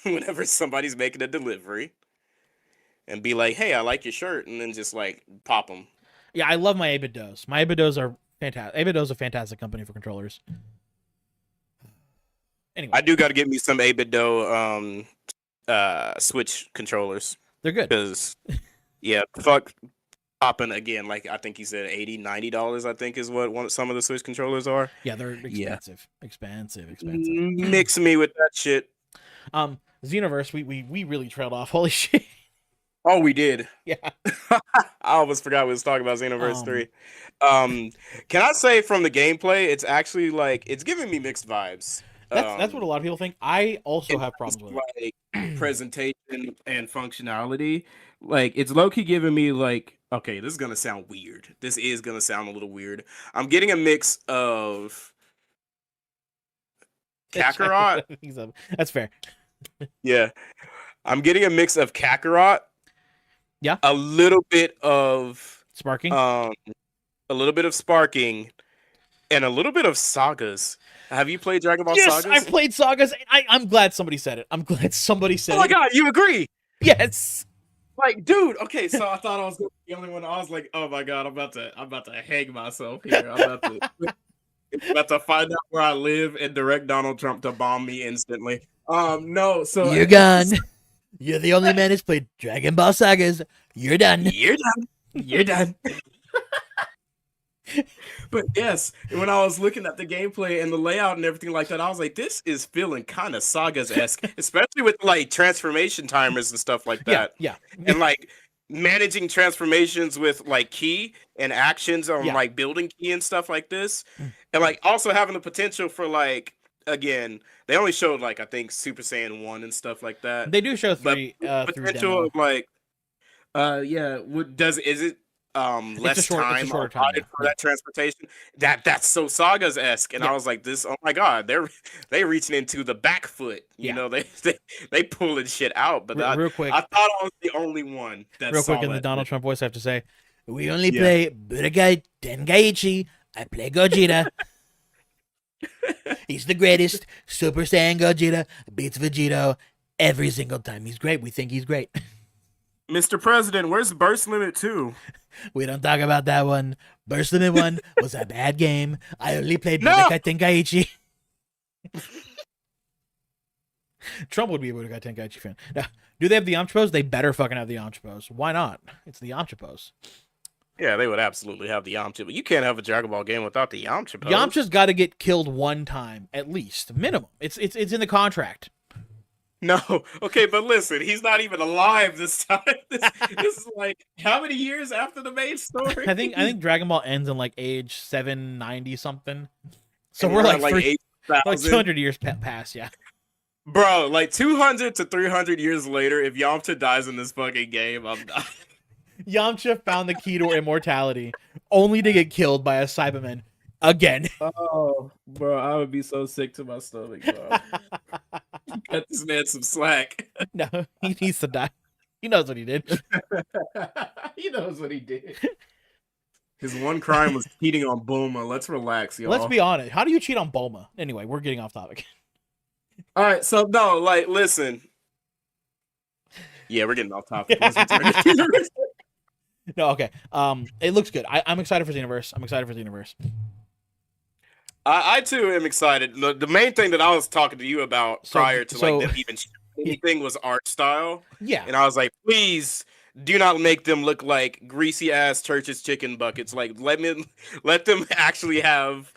whenever somebody's making a delivery and be like, hey, I like your shirt, and then just like pop them. Yeah, I love my 8BitDos. My 8BitDos are fantastic. 8BitDos is a fantastic company for controllers. Anyway, I do got to get me some 8BitDo Switch controllers. They're good. Because, yeah, fuck popping again. Like, I think he said $80, $90, I think is what some of the Switch controllers are. Yeah, they're expensive. Yeah. Expensive. Mix me with that shit. Xenoverse, we really trailed off. Holy shit. Oh, we did. Yeah. I almost forgot we was talking about Xenoverse 3. Can I say from the gameplay, it's actually like, it's giving me mixed vibes. That's what a lot of people think. I also have problems with it. Like presentation and functionality. Like it's low-key giving me like, okay, this is gonna sound weird. This is gonna sound a little weird. I'm getting a mix of Kakarot. That's fair. Yeah. I'm getting a mix of Kakarot. Yeah. A little bit of sparking. A little bit of sparking. And a little bit of Sagas. Have you played Dragon Ball Sagas? Yes, I've played Sagas. I'm glad somebody said it. I'm glad somebody said it. Oh my god, you agree? Yes. Like, dude, okay, so I thought I was the only one. I was like, oh my god, I'm about to hang myself here. I'm about to find out where I live and direct Donald Trump to bomb me instantly. No, so you're gone. You're the only man who's played Dragon Ball Sagas. You're done. You're done. You're done. But yes, when I was looking at the gameplay and the layout and everything like that, I was like, this is feeling kind of Sagas-esque, especially with like transformation timers and stuff like that. Yeah. And like managing transformations with like key and actions on like building key and stuff like this. And like also having the potential for like, again, they only showed like, I think Super Saiyan 1 and stuff like that. They do show 3 potential of like, is it less time for that transportation? That's so Sagas-esque, and I was like, this, oh my god, they reaching into the back foot, you know, they pulling shit out. But real quick, I thought I was the only one that real quick in the Donald Trump voice I have to say, we only play Budokai Tenkaichi. I play Gogeta. He's the greatest. Super Saiyan Gogeta beats Vegito every single time. He's great. We think he's great. Mr. President, where's Burst Limit 2? We don't talk about that one. Burst Limit 1 was a bad game. I only played Budokai Tenkaichi. Trump would be a Budokai Tenkaichi fan. Now, do they have the Yamcha pose? They better fucking have the Yamcha pose. Why not? It's the Yamcha pose. Yeah, they would absolutely have the Yamcha, but you can't have a Dragon Ball game without the Yamcha pose. Yamcha's got to get killed one time, at least. Minimum. It's in the contract. No, okay, but listen, he's not even alive this time. This is like how many years after the main story? I think Dragon Ball ends in like age 790 something. So we're like 200 years past, yeah. Bro, like 200 to 300 years later, if Yamcha dies in this fucking game, I'm done. Yamcha found the key to immortality, only to get killed by a Cyberman again. Oh, bro, I would be so sick to my stomach, bro. Cut this man some slack. No, he needs to die. He knows what he did. He knows what he did. His one crime was cheating on Bulma. Let's relax, y'all. Let's be honest. How do you cheat on Bulma? Anyway, we're getting off topic. All right, so no, like, listen. Yeah, we're getting off topic. No, okay. It looks good. I'm excited for Xenoverse. I too am excited. The main thing that I was talking to you about prior to like them even anything was art style, Yeah. and I was like, please do not make them look like greasy ass church's chicken buckets. Like let them actually have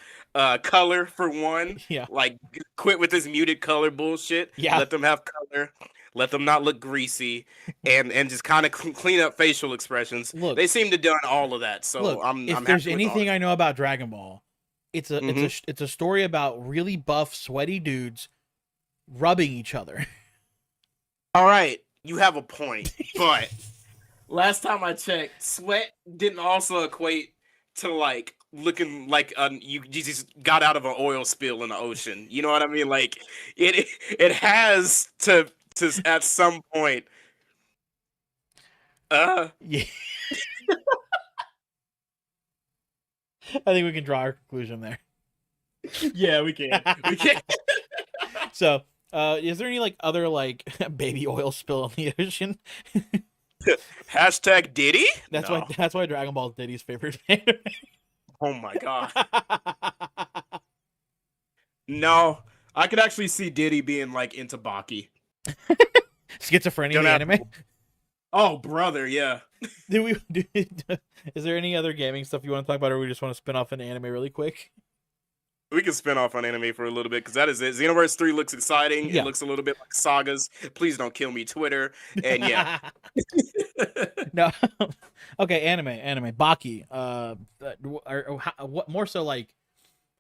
color for one. Yeah. Like quit with this muted color bullshit. Yeah. Let them have color. Let them not look greasy, and just kind of clean up facial expressions. Look, They seem to done all of that, so look. I'm If there's happy with the anything art. I know about Dragon Ball, Mm-hmm. it's a story about really buff, sweaty dudes rubbing each other. All right, you have a point, but last time I checked, sweat didn't also equate to like looking like you just got out of an oil spill in the ocean. You know what I mean? Like it has to at some point. Uh, Yeah. I think we can draw our conclusion there. yeah, we can. We can. So, is there any like other like baby oil spill in the ocean? Hashtag Diddy? That's why Dragon Ball is Diddy's favorite anime. Oh my god. No, I could actually see Diddy being like into Baki. Schizophrenia Don't the have anime. to- Oh brother, yeah. Is there any other gaming stuff you want to talk about, or we just want to spin off an anime really quick? We can spin off on anime for a little bit because that is it. Xenoverse 3 looks exciting. Yeah. It looks a little bit like sagas. Please don't kill me, Twitter. And yeah. No. Okay, anime. Baki. What more so like,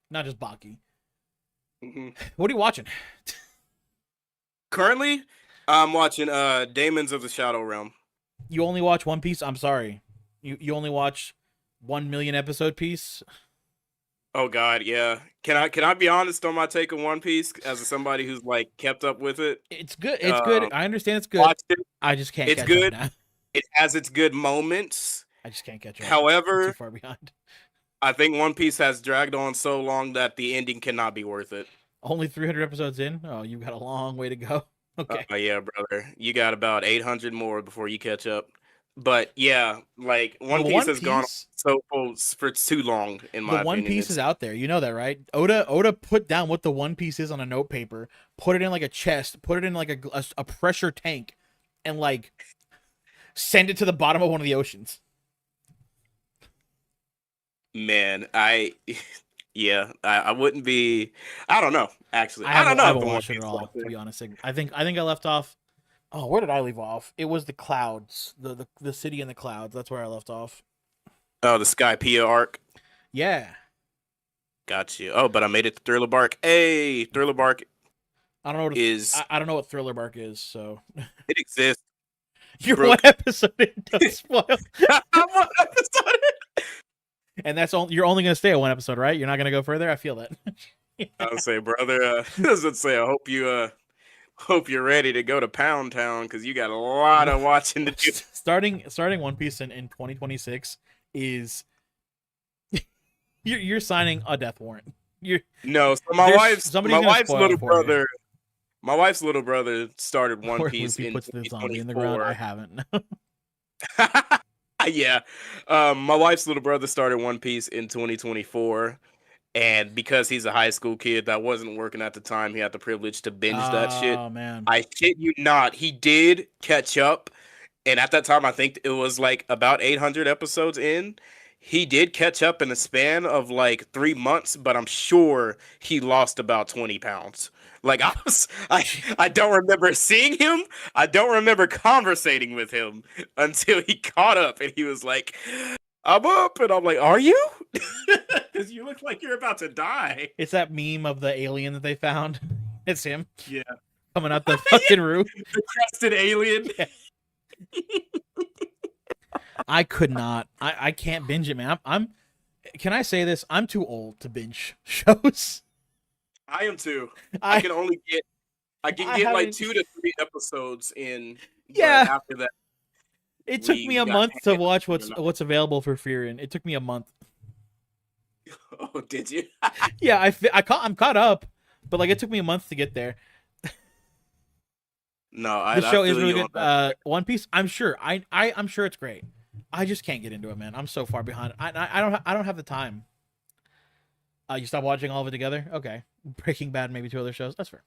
not just Baki. Mhm. What are you watching? Currently, I'm watching Daemons of the Shadow Realm. You only watch One Piece? I'm sorry. You only watch 1 million episode piece? Oh god, yeah. Can I be honest on my take on One Piece as somebody who's like kept up with it? It's good. It's good. I understand it's good. Watched it. I just can't It's catch good. up now. It has its good moments. I just can't catch up. I'm However, too far behind. I think One Piece has dragged on so long that the ending cannot be worth it. Only 300 episodes in? Oh, you've got a long way to go. Okay. Yeah, brother. You got about 800 more before you catch up. But yeah, like One The Piece One has gone Piece, so for too long in my the One opinion. Piece is out there. You know that, right? Oda put down what the One Piece is on a note paper, put it in like a chest, put it in like a pressure tank, and like send it to the bottom of one of the oceans. Man, yeah, I wouldn't be. I don't know. Actually, I don't know. haven't if the One watched it Piece at is all, out there. to be honest. I think I left off. Oh, where did I leave off? It was the clouds, the city in the clouds. That's where I left off. Oh, the Skypiea arc. Yeah, Got you. Oh, but I made it to Thriller Bark. Hey, Thriller Bark I don't know what is I don't know what Thriller Bark is. So it exists. you're Brooke. one episode in, don't spoil. I'm one episode. And you're only gonna stay at one episode, right? You're not gonna go further. I feel that. I would say, brother. I would say, I hope you're ready to go to Pound Town because you got a lot of watching to do. starting One Piece in 2026 is you're signing a death warrant. No, so somebody's my gonna wife's spoil little it for you. brother. My wife's little brother started One Where Piece Luffy in puts the zombie in the ground. I 2024. haven't. Yeah, my wife's little brother started One Piece in 2024, and because he's a high school kid that wasn't working at the time, he had the privilege to binge that shit. Oh man. I shit you not, he did catch up, and at that time, I think it was like about 800 episodes in. He did catch up in a span of like 3 months, but I'm sure he lost about 20 pounds. Like I don't remember seeing him. I don't remember conversating with him until he caught up and he was like, I'm up. And I'm like, are you? Because you look like you're about to die. It's that meme of the alien that they found. It's him. Yeah. Coming out the fucking roof. The crested alien. Yeah. I could not. I can't binge it, man. I'm can I say this? I'm too old to binge shows. I am too. I can get like 2 to 3 episodes in. Yeah. After that, it took me a month to watch what's available for Fearin'. It took me a month. Oh, did you? Yeah, I'm caught up, but like it took me a month to get there. No, The show is really good. One Piece, I'm sure. I'm sure it's great. I just can't get into it, man. I'm so far behind. I don't have the time. You stop watching all of it together? Okay. Breaking Bad, maybe 2 other shows. That's fair.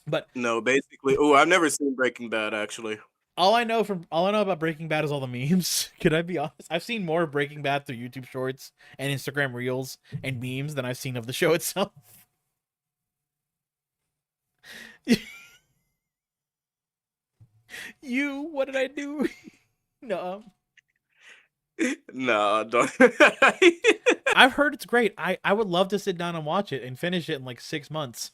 But No, basically. Oh, I've never seen Breaking Bad actually. all I know about Breaking Bad is all the memes. Could I be honest? I've seen more of Breaking Bad through YouTube Shorts and Instagram Reels and memes than I've seen of the show itself. What did I do? No, No, don't. I've heard it's great. I would love to sit down and watch it and finish it in like 6 months.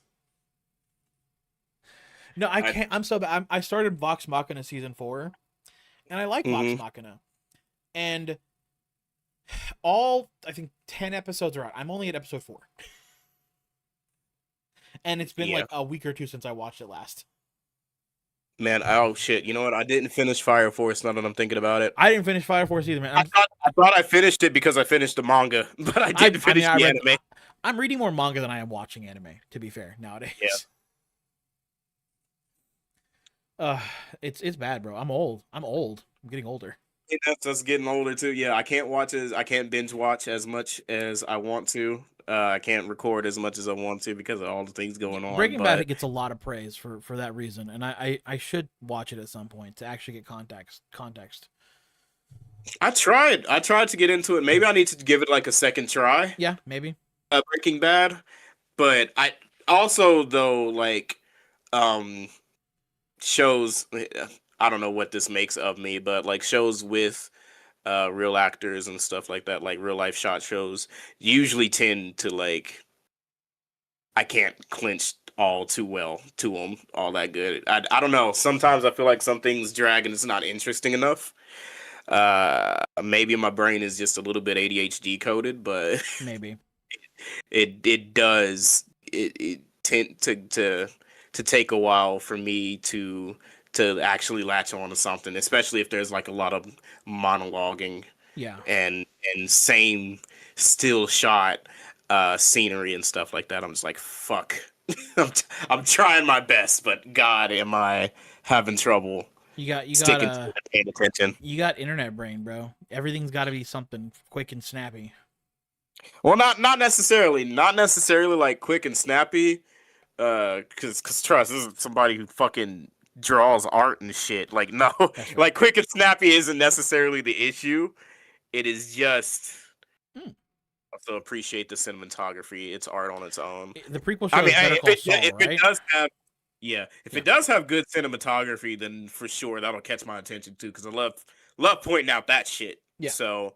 No, I I, can't. I'm so bad. I started Vox Machina season 4, and I like Vox mhm. Machina. And all I think 10 episodes are out. I'm only at episode 4, and it's been Yeah, like a week or two since I watched it last. man. Oh shit. You know what? I didn't finish Fire Force. Now that I'm thinking about it, I didn't finish Fire Force either, man. I thought I finished it because I finished the manga, but I didn't I mean finish I the read. anime. I'm reading more manga than I am watching anime. To be fair, Yeah, nowadays. Uh, it's bad, bro. I'm old. I'm getting older. and that's us getting older too. Yeah, I can't binge watch as much as I want to. I can't record as much as I want to because of all the things Yeah, going on. Breaking Bad But gets a lot of praise for that reason, and I should watch it at some point to actually get context. I tried to get into it. Maybe I need to give it like a second try. Yeah, maybe. Breaking Bad, but I also though like um shows. I don't know what this makes of me, but like shows with real actors and stuff like that, like real life shot shows, usually tend to like I can't clinch all too well to them all that good. I don't know. Sometimes I feel like some things drag and it's not interesting enough. Maybe my brain is just a little bit ADHD coded, but Maybe. it does it tend to take a while for me to actually latch on to something, especially if there's like a lot of monologuing Yeah. and same still shot scenery and stuff like that. I'm just like fuck. I'm trying my best, but God, am I having trouble You got sticking to it and paying attention. you got internet brain, bro. Everything's got to be something quick and snappy. Well, not necessarily, not necessarily like quick and snappy. Cause trust, this is somebody who fucking draws art and shit. Like no, That's fair. like quick and snappy isn't necessarily the issue. It is just Hmm. also appreciate the cinematography. It's art on its own. The prequel I show mean, is Better Call Saul, if it right? does have, yeah, if Yeah. it does have good cinematography, then for sure that'll catch my attention too. Because I love pointing out that shit. Yeah. So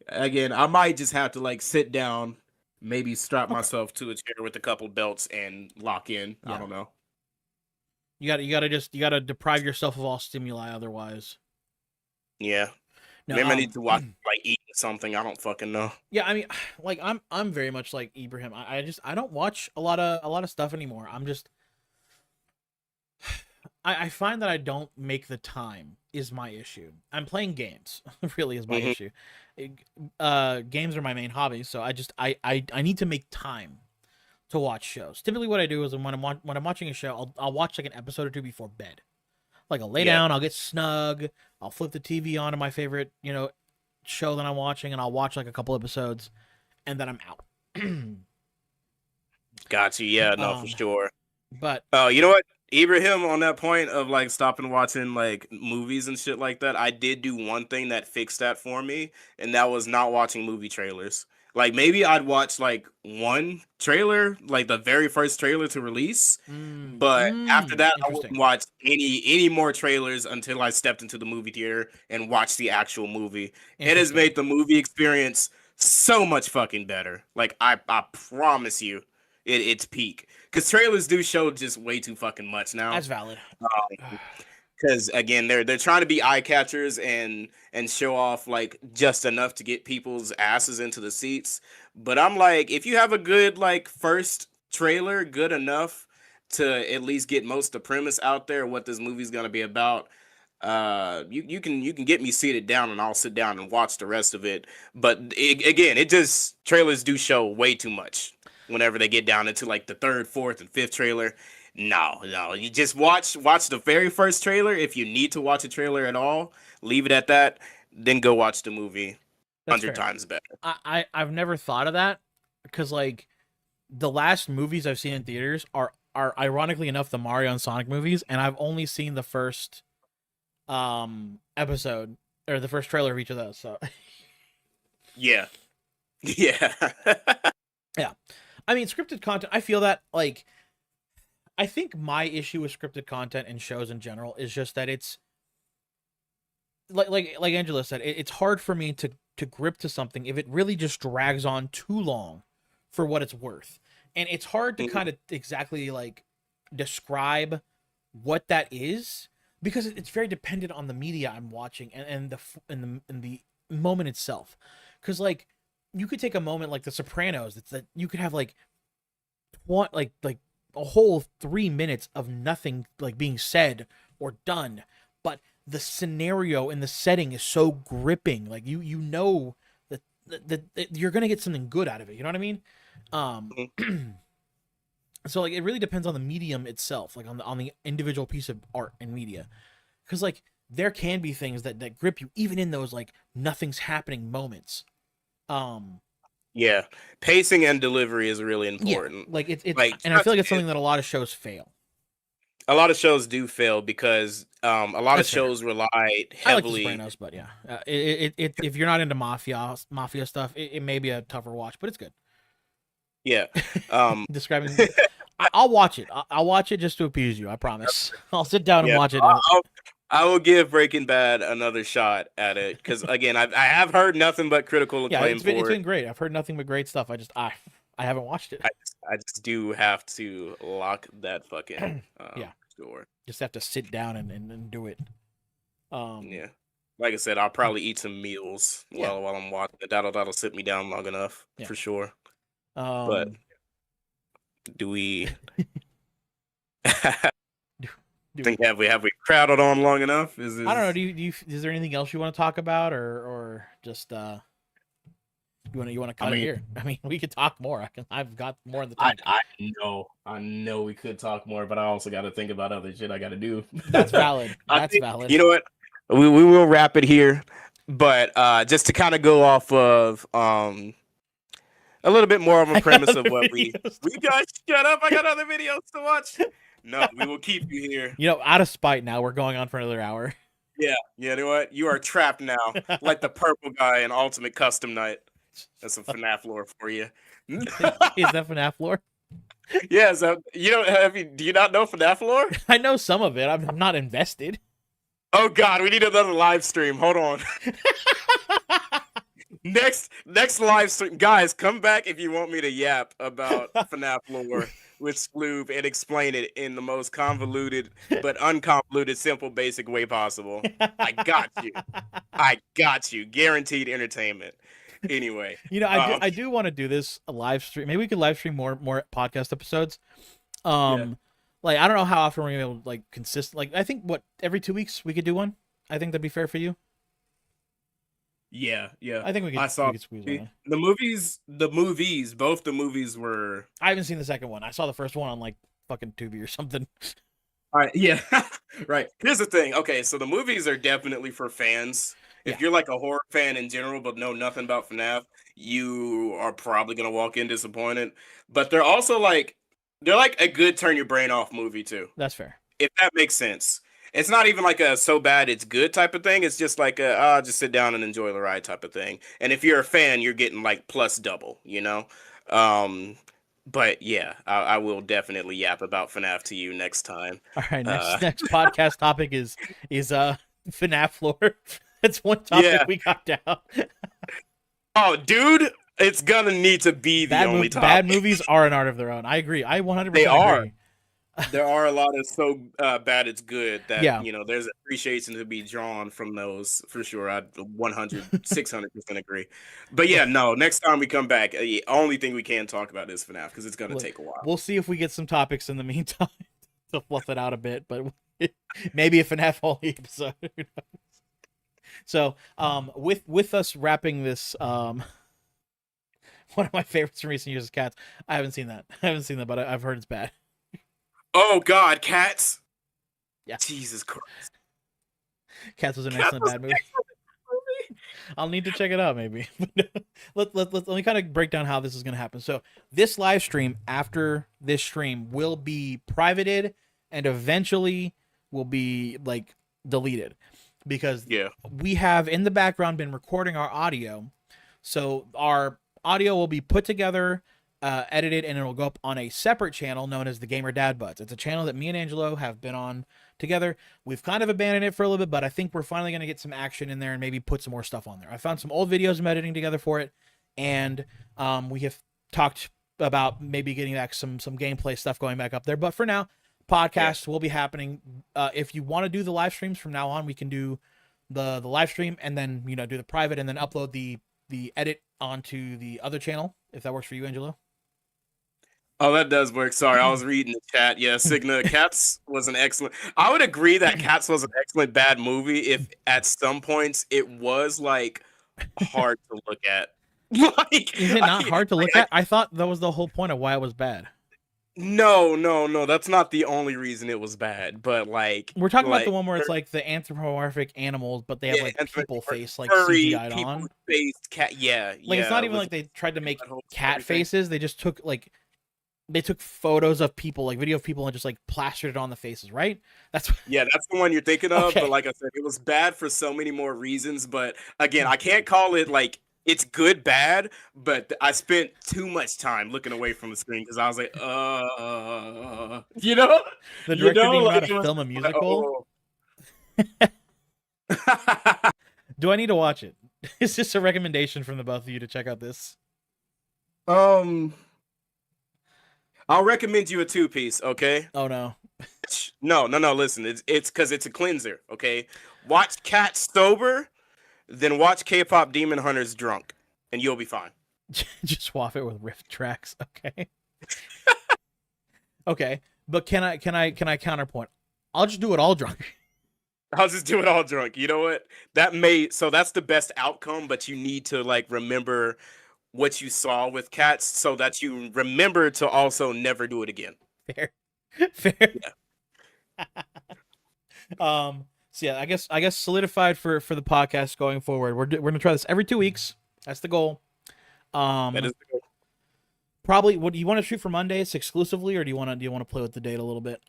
again, I might just have to like sit down, maybe strap Okay. myself to a chair with a couple belts and lock in. I Yeah. don't know. You got to deprive yourself of all stimuli otherwise. Yeah, No, maybe I need to watch like eating something. I don't fucking know. yeah, I mean, like I'm very much like Ibrahim. I don't watch a lot of stuff anymore. I find that I don't make the time is my issue. I'm playing games, really is my Hmm. issue. Games are my main hobby, so I need to make time to watch shows. Typically, what I do is when I'm watching a show, I'll watch like an episode or two before bed. Like I'll lay Yeah, down, I'll get snug, I'll flip the TV on to my favorite show that I'm watching, and I'll watch like a couple episodes, and then I'm out. got you. Yeah, no, for um, sure. but Oh, you know what? Ibrahim, on that point of like stopping watching like movies and shit like that, I did do one thing that fixed that for me, and that was not watching movie trailers. Like maybe I'd watch like one trailer, like the very first trailer to release, but after that, I interesting, wouldn't watch any more trailers until I stepped into the movie theater and watched the actual movie. It has interesting. made the movie experience so much fucking better. Like I promise you, it's peak. Because trailers do show just way too fucking much now. That's valid. Because again, they're trying to be eye catchers and show off like just enough to get people's asses into the seats. But I'm like, if you have a good like first trailer, good enough to at least get most of the premise out there, what this movie's gonna be about. You can get me seated down and I'll sit down and watch the rest of it. But again, it just trailers do show way too much whenever they get down into like the third, fourth, and fifth trailer. No, you just watch the very first trailer. If you need to watch a trailer at all, leave it at that. Then go watch the movie That's 100 fair. times better. I've never thought of that because like the last movies I've seen in theaters are are ironically enough the Mario and Sonic movies, and I've only seen the first episode or the first trailer of each of those. So Yeah. Yeah. yeah, I mean scripted content. I feel that like I think my issue with scripted content and shows in general is just that it's like Angela said, it's hard for me to grip to something if it really just drags on too long for what it's worth. And it's hard to kind of exactly like describe what that is because it's very dependent on the media I'm watching and the moment itself. Cuz like you could take a moment like The Sopranos, it's that you could have like like a whole 3 minutes of nothing like being said or done, but the scenario and the setting is so gripping. Like you know that you're gonna get something good out of it. You know what I mean? So like it really depends on the medium itself, like on the individual piece of art and media, because like there can be things that grip you even in those like nothing's happening moments. Yeah, pacing and delivery is really important. Yeah, like it's like and I feel like it's something that a lot of shows fail. a lot of shows do fail because a lot That's of fair. shows rely I like The heavily. Sopranos, but yeah, if you're not into mafia stuff, it may be a tougher watch, but it's good. Yeah. Describing, I'll watch it. I'll watch it just to appease you. I promise. I'll sit down and Yeah, watch it. I will give Breaking Bad another shot at it because again, I have heard nothing but critical Yeah, acclaim it's for been it. great. I've heard nothing but great stuff. I haven't watched it. I just do have to lock that fucking Yeah, door. just have to sit down and do it. Yeah, like I said, I'll probably eat some meals Yeah. while I'm watching it. That'll sit me down long enough Yeah. for sure. But do we think have we crowded on long enough? I don't know. Do you is there anything else you want to talk about or just you want to cut it here? I mean, we could talk more. I've got more in the tank. I know we could talk more, but I also got to think about other shit I got to do. That's valid. That's valid. You know what? We will wrap it here, but just to kind of go off of a little bit more of a premise of what we got. Shut up! I got other videos to watch. No, we will keep you here. You know, out of spite, now we're going on for another hour. Yeah, you know what? You are trapped now, like the purple guy in Ultimate Custom Night. That's some FNAF lore for you. Is that FNAF lore? Yeah, so do you not know FNAF lore? I know some of it. I'm not invested. Oh God, we need another live stream. Hold on. Next live stream, guys, come back if you want me to yap about FNAF lore with ShloobGoob and explain it in the most convoluted but unconvoluted, simple, basic way possible. I got you. Guaranteed entertainment. Anyway, you know, I do want to do this a live stream. Maybe we could live stream more podcast episodes. Like I don't know how often we're gonna be able to like consistent. Like I think every 2 weeks we could do one. I think that'd be fair for you. Yeah. I think we could. I saw we could squeeze one. the movies. Both the movies were. I haven't seen the second one. I saw the first one on like fucking Tubi or something. All right. Yeah. Right. Here's the thing. Okay, so the movies are definitely for fans. If you're like a horror fan in general, but know nothing about FNAF, you are probably gonna walk in disappointed. But they're also like a good turn your brain off movie too. That's fair. If that makes sense. It's not even like a so bad it's good type of thing. It's just like a just sit down and enjoy the ride type of thing. And if you're a fan, you're getting like plus double, you know? But yeah, I will definitely yap about FNAF to you next time. All right, next podcast topic is FNAF lore. That's one topic we got down. Oh, dude, it's gonna need to be the only topic. Bad movies are an art of their own. I agree. I 100% they are. Agree. There are a lot of so bad it's good that Yeah. There's appreciation to be drawn from those for sure. I 600% agree. But yeah, no, next time we come back, the only thing we can talk about is FNAF because it's gonna take a while. We'll see if we get some topics in the meantime to fluff it out a bit, but maybe a FNAF only episode. So, with us wrapping this, one of my favorites from recent years is Cats. I haven't seen that, but I've heard it's bad. Oh God, Cats! Yeah, Jesus Christ. Cats was an excellent bad movie. I'll need to check it out maybe. Let me kind of break down how this is going to happen. So this live stream, after this stream, will be privated and eventually will be like deleted, because Yeah. we have in the background been recording our audio. So our audio will be put together, edited, and it'll go up on a separate channel known as the GamerDadBuds. It's a channel that me and Angelo have been on together. We've kind of abandoned it for a little bit, but I think we're finally going to get some action in there and maybe put some more stuff on there. I found some old videos I'm editing together for it, and we have talked about maybe getting back some gameplay stuff going back up there. But for now, podcasts will be happening. If you want to do the live streams from now on, we can do the live stream and then do the private and then upload the edit onto the other channel, if that works for you, Angelo. Oh, that does work. Sorry, I was reading the chat. Yeah, Signa, Cats was an excellent. I would agree that Cats was an excellent bad movie if at some points it was like hard to look at. Like, is it not hard to look at? I thought that was the whole point of why it was bad. No. That's not the only reason it was bad. But like, we're talking about the one where it's like the anthropomorphic animals, but they have like people face, like furry, CGI'd on. Faced cat. Yeah, like it's not even like they tried to make cat faces. They just took they took photos of people, like video of people, and just like plastered it on the faces, right? That's the one you're thinking of. Okay. But like I said, it was bad for so many more reasons. But again, I can't call it like it's good bad. But I spent too much time looking away from the screen because I was like, the director didn't know how to film a musical. Do I need to watch it? Is this a recommendation from the both of you to check out this? I'll recommend you a 2-piece, okay? Oh no. No. Listen, it's because it's a cleanser, okay? Watch Cats sober, then watch K-pop Demon Hunters drunk, and you'll be fine. Just swap it with riff tracks, okay? Okay, but can I counterpoint? I'll just do it all drunk. I'll just do it all drunk. You know what? That's the best outcome, but you need to like remember what you saw with Cats so that you remember to also never do it again. Fair. Yeah. So yeah, I guess solidified for the podcast going forward. We're gonna try this every 2 weeks. That's the goal. That is the goal. Probably. What do you want to shoot for Mondays exclusively, or do you want to play with the date a little bit?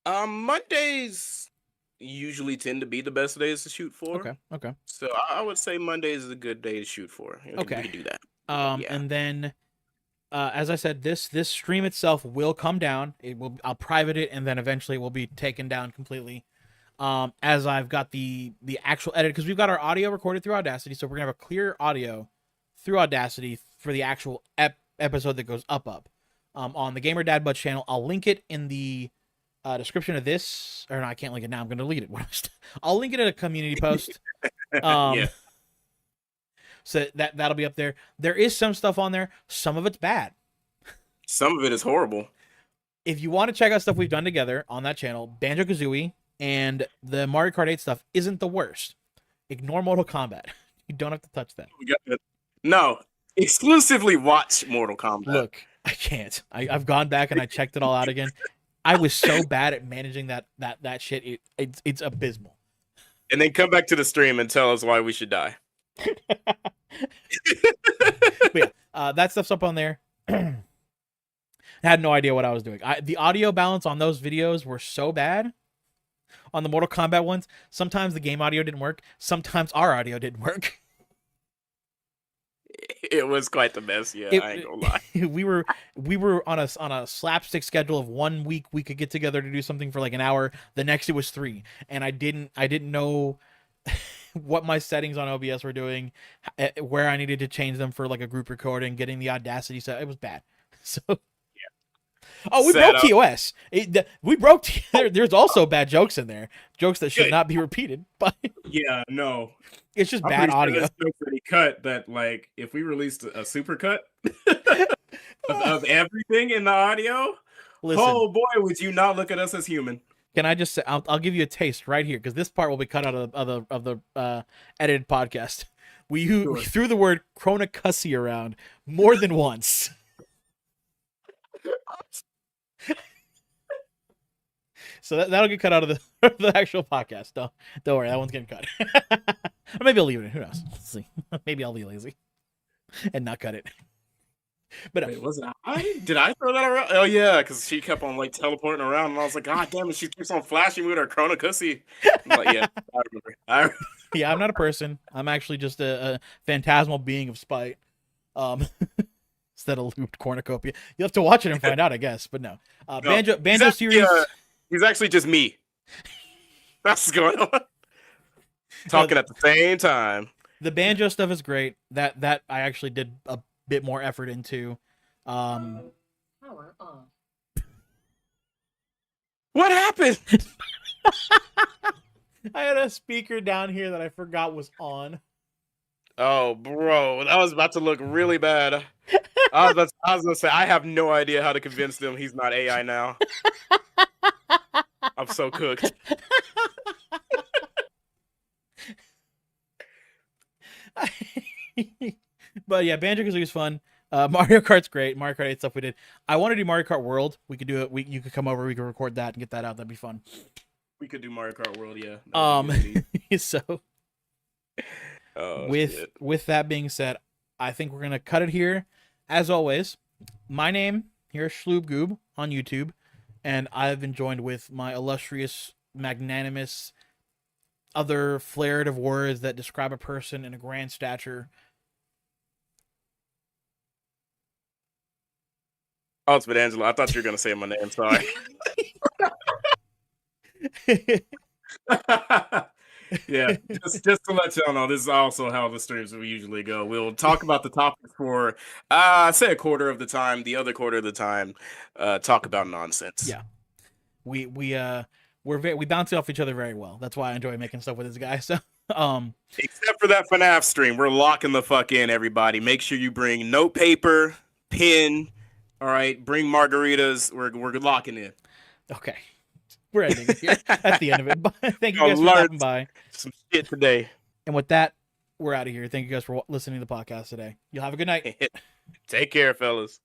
Mondays usually tend to be the best days to shoot for. Okay. So I would say Mondays is a good day to shoot for. Okay. We can do that. Yeah. And then, as I said, this stream itself will come down. I'll private it, and then eventually it will be taken down completely. As I've got the actual edit, because we've got our audio recorded through Audacity, so we're gonna have a clear audio through Audacity for the actual episode that goes up on the GamerDadBuds channel. I'll link it in the description of this, or no, I can't link it now. I'm going to delete it. I'll link it in a community post. Yeah. So that'll be up there. There is some stuff on there. Some of it's bad. Some of it is horrible. If you want to check out stuff we've done together on that channel, Banjo-Kazooie and the Mario Kart 8 stuff isn't the worst. Ignore Mortal Kombat. You don't have to touch that. No, exclusively watch Mortal Kombat. Look, I can't. I've gone back and I checked it all out again. I was so bad at managing that shit. It's abysmal. And then come back to the stream and tell us why we should die. But yeah, that stuff's up on there. I had no idea what I was doing. The audio balance on those videos were so bad. On the Mortal Kombat ones, sometimes the game audio didn't work. Sometimes our audio didn't work. It was quite the mess. Yeah, I ain't gonna lie. we were on a slapstick schedule of 1 week we could get together to do something for like an hour. The next it was 3, and I didn't know what my settings on OBS were doing, where I needed to change them for like a group recording, getting the Audacity set. It was bad. So yeah. Oh, we broke TOS. We broke. There's also bad jokes in there, jokes that should not be repeated. But yeah, no. It's just bad audio. Sure pretty cut that, like, if we released a super cut of everything in the audio, listen, oh boy, would you not look at us as human? Can I just say, I'll give you a taste right here, because this part will be cut out of the edited podcast. We threw the word chronocussy around more than once. So that'll get cut out of the actual podcast. Don't worry, that one's getting cut. Or maybe I'll leave it in. Who knows? Let's see. Maybe I'll be lazy. and not cut it. But Wait, was it I? Did I throw that around? Oh yeah, because she kept on like teleporting around, and I was like, God damn it, she keeps on flashing with her Chrono Cussy. I'm like, yeah, I remember. yeah, I'm not a person. I'm actually just a phantasmal being of spite. Um, instead of looped cornucopia. You'll have to watch it and find out, I guess. But no, No, Banjo series. He's actually just me. That's what's going on. Talking at the same time. The Banjo stuff is great. That I actually did a bit more effort into. Power off. What happened? I had a speaker down here that I forgot was on. Oh, bro, that was about to look really bad. I was gonna say I have no idea how to convince them he's not AI now. I'm so cooked. But yeah, Banjo-Kazooie is fun. Mario Kart's great. Mario Kart 8 stuff we did. I want to do Mario Kart World. We could do it. You could come over. We could record that and get that out. That'd be fun. We could do Mario Kart World, yeah. So Oh, with that being said, I think we're gonna cut it here. As always, my name here is ShloobGoob on YouTube, and I've been joined with my illustrious, magnanimous, other flared of words that describe a person in a grand stature. AltimateAngelo. I thought you were gonna say my name. Sorry. Yeah, just to let y'all know, this is also how the streams will usually go. We'll talk about the topic for say a quarter of the time. The other quarter of the time, talk about nonsense. Yeah, we bounce off each other very well. That's why I enjoy making stuff with this guy. So except for that FNAF stream, we're locking the fuck in. Everybody, make sure you bring note paper, pen. All right, bring margaritas. We're locking in. Okay. We're ending it here at the end of it. Thank you guys for stopping by. Some shit today. And with that, we're out of here. Thank you guys for listening to the podcast today. You'll have a good night. Take care, fellas.